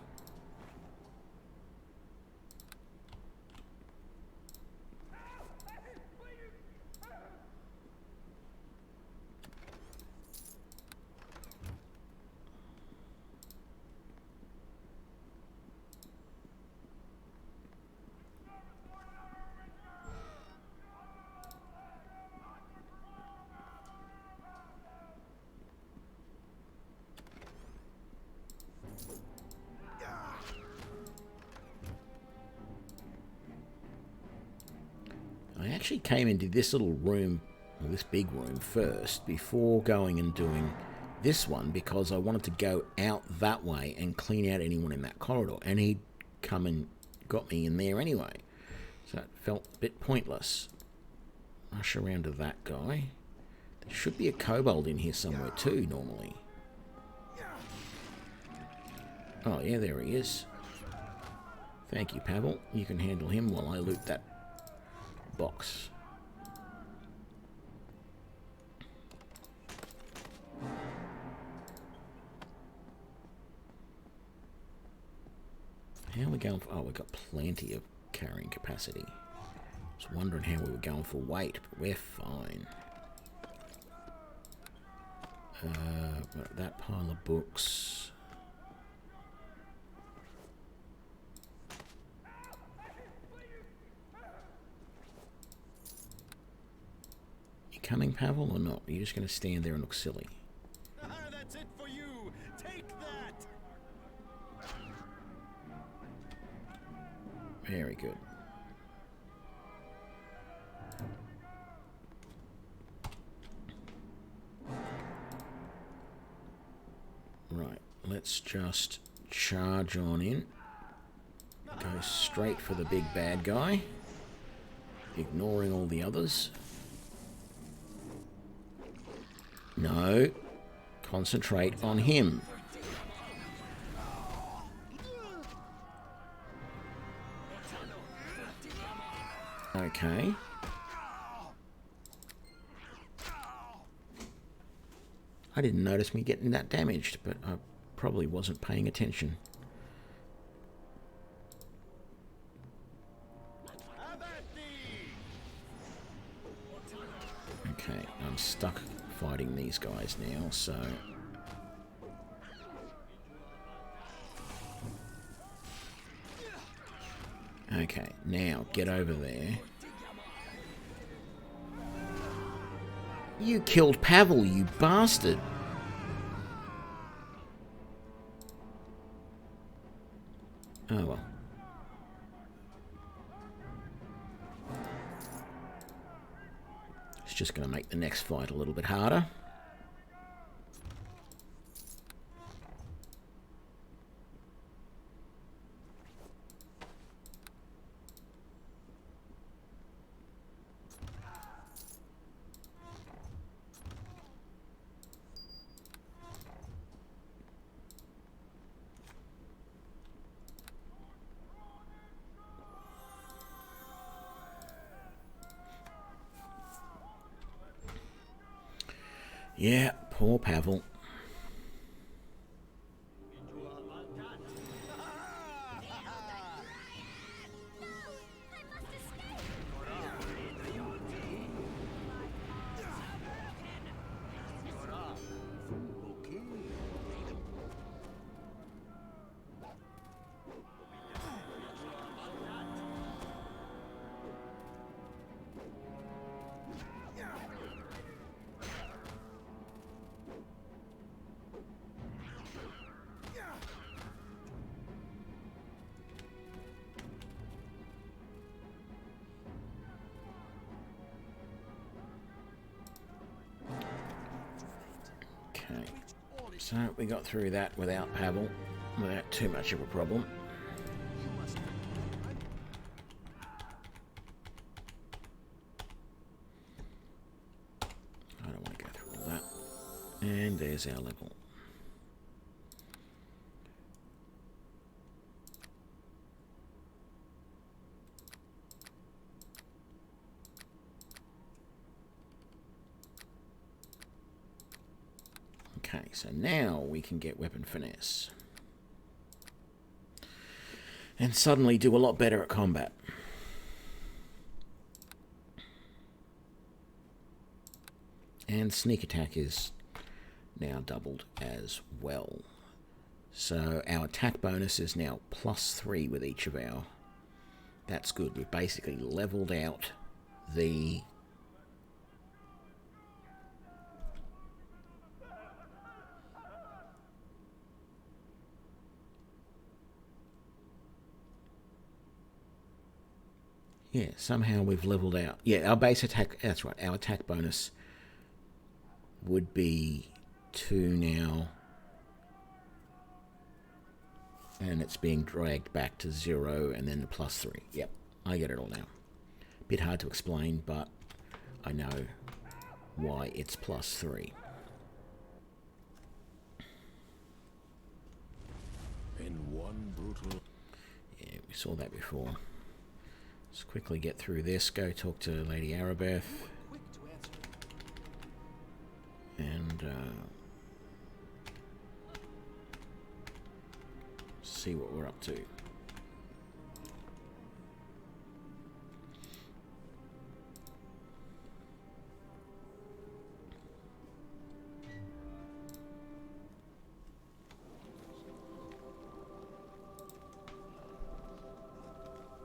S1: I actually came into this little room, or this big room first, before going and doing this one, because I wanted to go out that way and clean out anyone in that corridor, and he'd come and got me in there anyway, so it felt a bit pointless. Rush around to that guy. There should be a kobold in here somewhere too, normally. Oh yeah, there he is. Thank you, Pavel. You can handle him while I loot that box. How are we going for... Oh, we've got plenty of carrying capacity. I was wondering how we were going for weight, but we're fine. That pile of books. You coming, Pavel, or not? Are you just going to stand there and look silly?
S8: That's it for you. Take that.
S1: Very good. Right, let's just charge on in. Go straight for the big bad guy, ignoring all the others. No, concentrate on him. Okay. I didn't notice me getting that damaged, but I probably wasn't paying attention. Okay, I'm stuck fighting these guys now, so... Okay, now get over there. You killed Pavel, you bastard! Oh well. It's just going to make the next fight a little bit harder. Yeah, poor Pavel. So we got through that without Pavel, without too much of a problem. I don't want to go And there's our level. Okay, so now we can get weapon finesse. And suddenly do a lot better at combat. And sneak attack is now doubled as well. So our attack bonus is now +3 with each of our... That's good. We've basically leveled out the... Yeah, somehow we've leveled out. Yeah, our base attack... That's right. Our attack bonus would be 2 now. And it's being dragged back to 0 and then the +3. Yep, I get it all now. Bit hard to explain, but I know why it's +3.
S3: In one brutal...
S1: Yeah, we saw that before. Let's quickly get through this. Go talk to Lady Arabeth. And see what we're up to.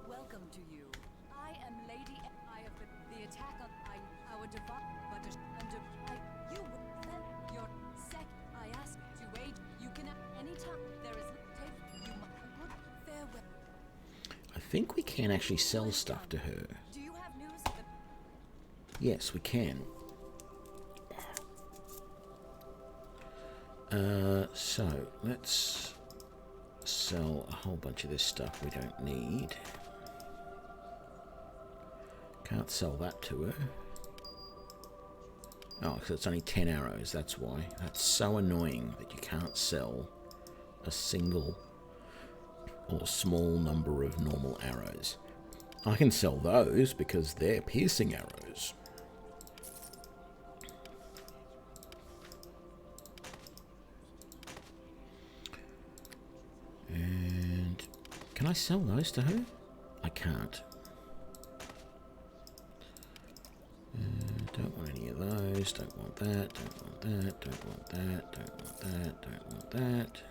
S7: Welcome to you. I am Lady. I have been the attack on our divine, but under you then your sec. I ask to wait. You can at any time. There is take you farewell.
S1: I think we can actually sell stuff to her.
S7: Do you have news of the...
S1: Yes, we can. So let's sell a whole bunch of this stuff we don't need. Can't sell that to her. Oh, because it's only 10 arrows, that's why. That's so annoying that you can't sell a single or small number of normal arrows. I can sell those because they're piercing arrows. And can I sell those to her? I can't. Don't want any of those. Don't want that. Don't want that. Don't want that. Don't want that. Don't want that.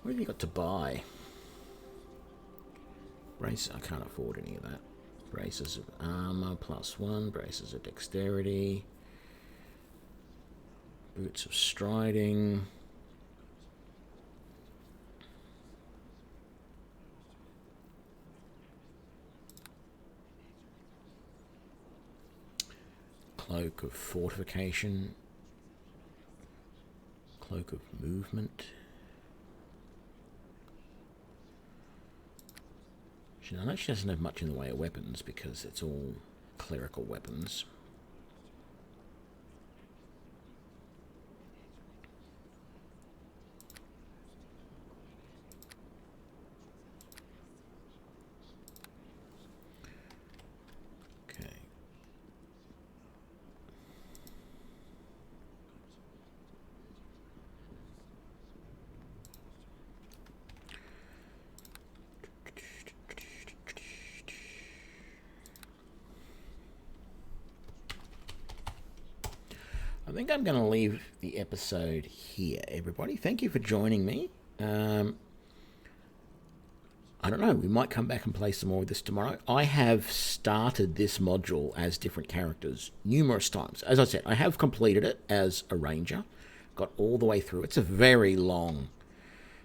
S1: What have you got to buy? Brace. I can't afford any of that. Braces of armor +1. Braces of dexterity. Boots of striding. Cloak of fortification. Cloak of movement. I know she doesn't have much in the way of weapons because it's all clerical weapons. Okay. I think I'm going to leave the episode here, everybody. Thank you for joining me. I don't know, we might come back and play some more of this tomorrow. I have started this module as different characters numerous times. As I said, I have completed it as a ranger, got all the way through. It's a very long,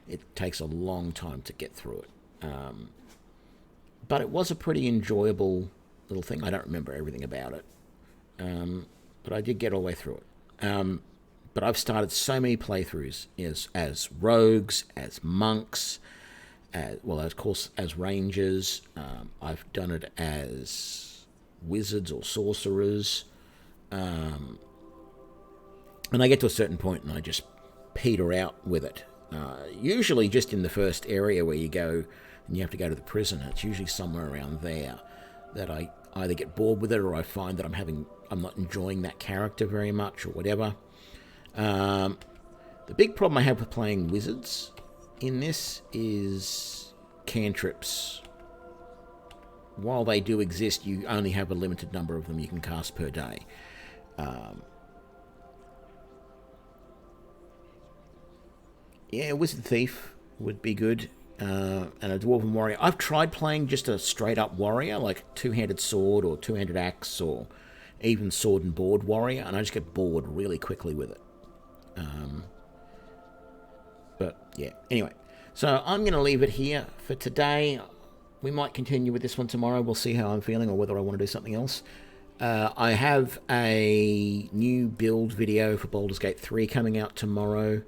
S1: it takes a long time to get through it. But it was a pretty enjoyable little thing. I don't remember everything about it, but I did get all the way through it. But I've started so many playthroughs as rogues, as monks, well, of course, as rangers. I've done it as wizards or sorcerers. And I get to a certain point and I just peter out with it. Usually just in the first area where you go and you have to go to the prison. It's usually somewhere around there that I either get bored with it or I find that I'm not enjoying that character very much or whatever. The big problem I have with playing wizards in this is cantrips. While they do exist, you only have a limited number of them you can cast per day. Yeah, Wizard Thief would be good. And a Dwarven Warrior. I've tried playing just a straight-up warrior, like two-handed sword or two-handed axe or even sword and board warrior, and I just get bored really quickly with it. But, yeah, anyway. So I'm going to leave it here for today. We might continue with this one tomorrow. We'll see how I'm feeling or whether I want to do something else. I have a new build video for Baldur's Gate 3 coming out tomorrow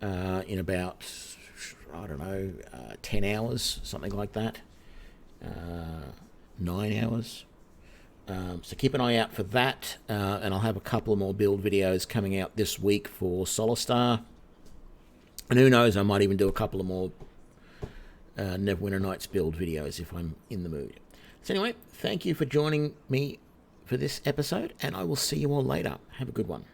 S1: in about, I don't know, 10 hours, something like that. 9 hours. So keep an eye out for that. And I'll have a couple more build videos coming out this week for Solar. And who knows, I might even do a couple of more Neverwinter Nights build videos if I'm in the mood. So anyway, thank you for joining me for this episode, and I will see you all later. Have a good one.